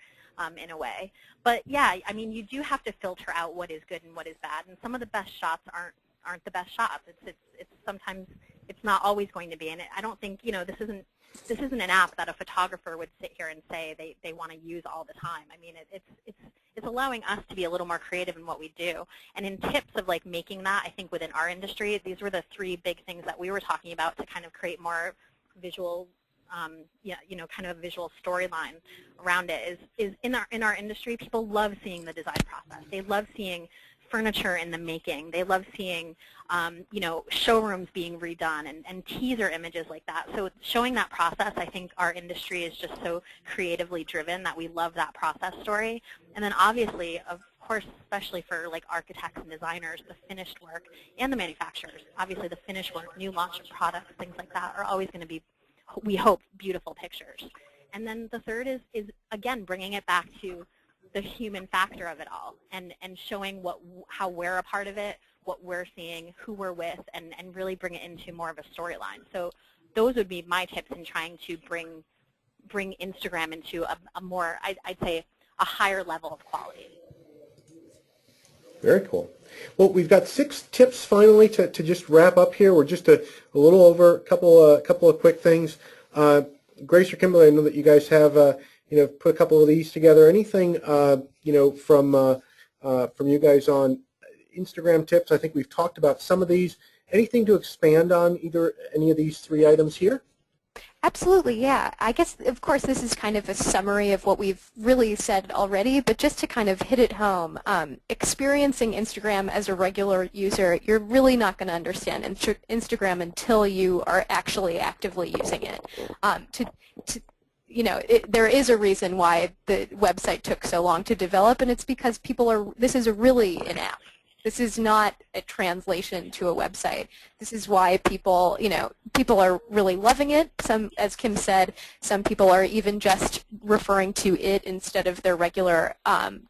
in a way. But yeah, I mean, you do have to filter out what is good and what is bad, and some of the best shots aren't the best shots. It's sometimes it's not always going to be, and I don't think, you know, this isn't an app that a photographer would sit here and say they want to use all the time. I mean, it's allowing us to be a little more creative in what we do. And in tips of like making that, I think within our industry, these were the 3 big things that we were talking about to kind of create more visual, yeah, you know, kind of a visual storyline around it. Is in our industry, people love seeing the design process. They love seeing furniture in the making. They love seeing, you know, showrooms being redone and teaser images like that. So showing that process, I think our industry is just so creatively driven that we love that process story. And then obviously, of course, especially for like architects and designers, the finished work and the manufacturers. Obviously, the finished work, new launch of products, things like that are always going to be, we hope, beautiful pictures. And then the third is again, bringing it back to the human factor of it all, and showing how we're a part of it, what we're seeing, who we're with, and really bring it into more of a storyline. So those would be my tips in trying to bring Instagram into a more, I'd say, a higher level of quality. Very cool. Well, we've got 6 tips finally to just wrap up here. We're just a little over a couple of quick things. Grace or Kimberly, I know that you guys have you know, put a couple of these together. Anything you know, from you guys on Instagram tips? I think we've talked about some of these. Anything to expand on any of these 3 items here? Absolutely, yeah. I guess, of course, this is kind of a summary of what we've really said already, but just to kind of hit it home, experiencing Instagram as a regular user, you're really not going to understand Instagram until you are actually actively using it. You know, there is a reason why the website took so long to develop, and it's because this is really an app. This is not a translation to a website. This is why people are really loving it. Some, as Kim said, some people are even just referring to it instead of their regular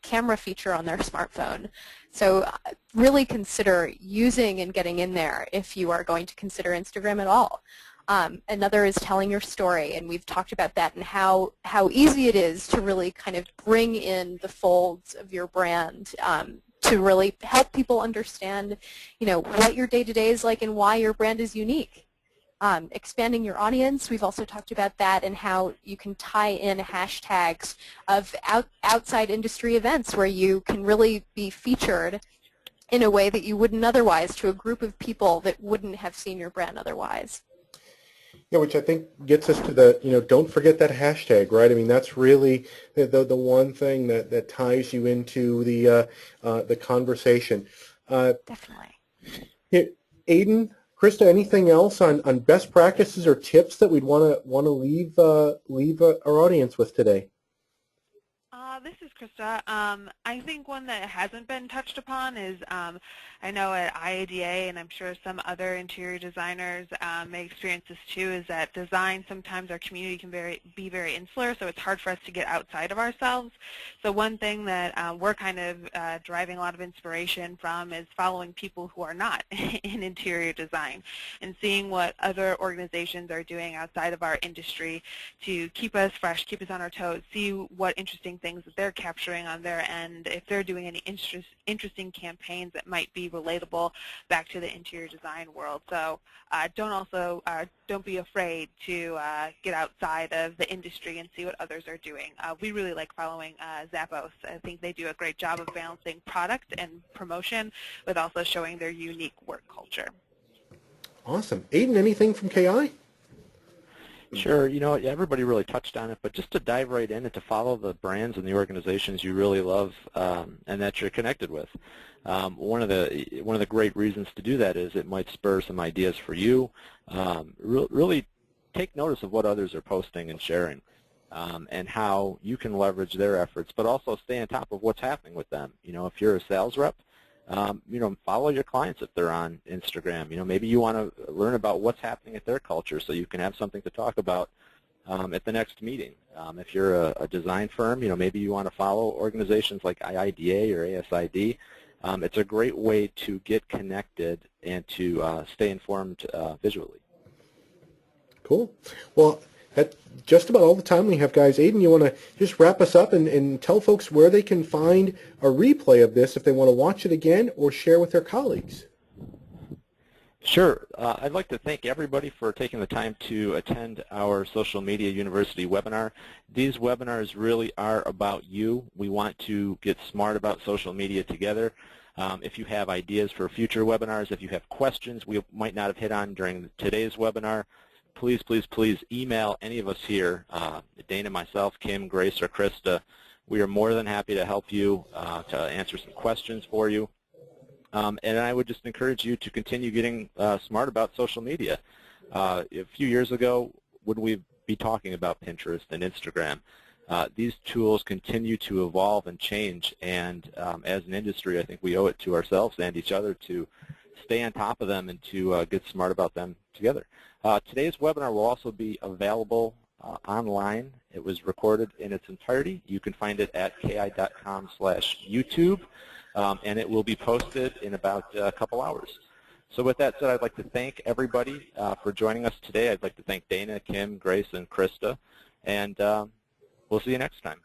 camera feature on their smartphone. So really consider using and getting in there if you are going to consider Instagram at all. Another is telling your story, and we've talked about that and how easy it is to really kind of bring in the folds of your brand to really help people understand, you know, what your day-to-day is like and why your brand is unique. Expanding your audience, we've also talked about that and how you can tie in hashtags of outside industry events where you can really be featured in a way that you wouldn't otherwise to a group of people that wouldn't have seen your brand otherwise. Yeah, which I think gets us to the, you know, don't forget that hashtag, right? I mean, that's really the one thing that ties you into the conversation. Definitely. Yeah, Aiden, Krista, anything else on best practices or tips that we'd want to leave our audience with today? This is Krista. I think one that hasn't been touched upon is, I know at IADA, and I'm sure some other interior designers may experience this too, is that design, sometimes our community can be very insular, so it's hard for us to get outside of ourselves. So one thing that we're kind of driving a lot of inspiration from is following people who are not in interior design and seeing what other organizations are doing outside of our industry to keep us fresh, keep us on our toes, see what interesting things that they're capturing on their end, if they're doing any interesting campaigns that might be relatable back to the interior design world. So don't be afraid to get outside of the industry and see what others are doing. We really like following Zappos. I think they do a great job of balancing product and promotion with also showing their unique work culture. Awesome. Aiden, anything from KI? Sure. You know, everybody really touched on it, but just to dive right in and to follow the brands and the organizations you really love and that you're connected with. One of the great reasons to do that is it might spur some ideas for you. Really take notice of what others are posting and sharing and how you can leverage their efforts, but also stay on top of what's happening with them. You know, if you're a sales rep, you know, follow your clients if they're on Instagram. You know, maybe you want to learn about what's happening at their culture so you can have something to talk about at the next meeting. If you're a design firm, you know, maybe you want to follow organizations like IIDA or ASID It's a great way to get connected and to stay informed visually. Cool. Well, that's just about all the time we have, guys. Aidan, you want to just wrap us up and tell folks where they can find a replay of this if they want to watch it again or share with their colleagues? Sure. I'd like to thank everybody for taking the time to attend our Social Media University webinar. These webinars really are about you. We want to get smart about social media together. If you have ideas for future webinars, if you have questions we might not have hit on during today's webinar, please, please, please email any of us here, Dana, myself, Kim, Grace, or Krista. We are more than happy to help you, to answer some questions for you. And I would just encourage you to continue getting smart about social media. A few years ago, would we be talking about Pinterest and Instagram? These tools continue to evolve and change, and as an industry, I think we owe it to ourselves and each other to stay on top of them and to get smart about them together. Today's webinar will also be available online. It was recorded in its entirety. You can find it at ki.com/YouTube. And it will be posted in about a couple hours. So with that said, I'd like to thank everybody for joining us today. I'd like to thank Dana, Kim, Grace, and Krista, and we'll see you next time.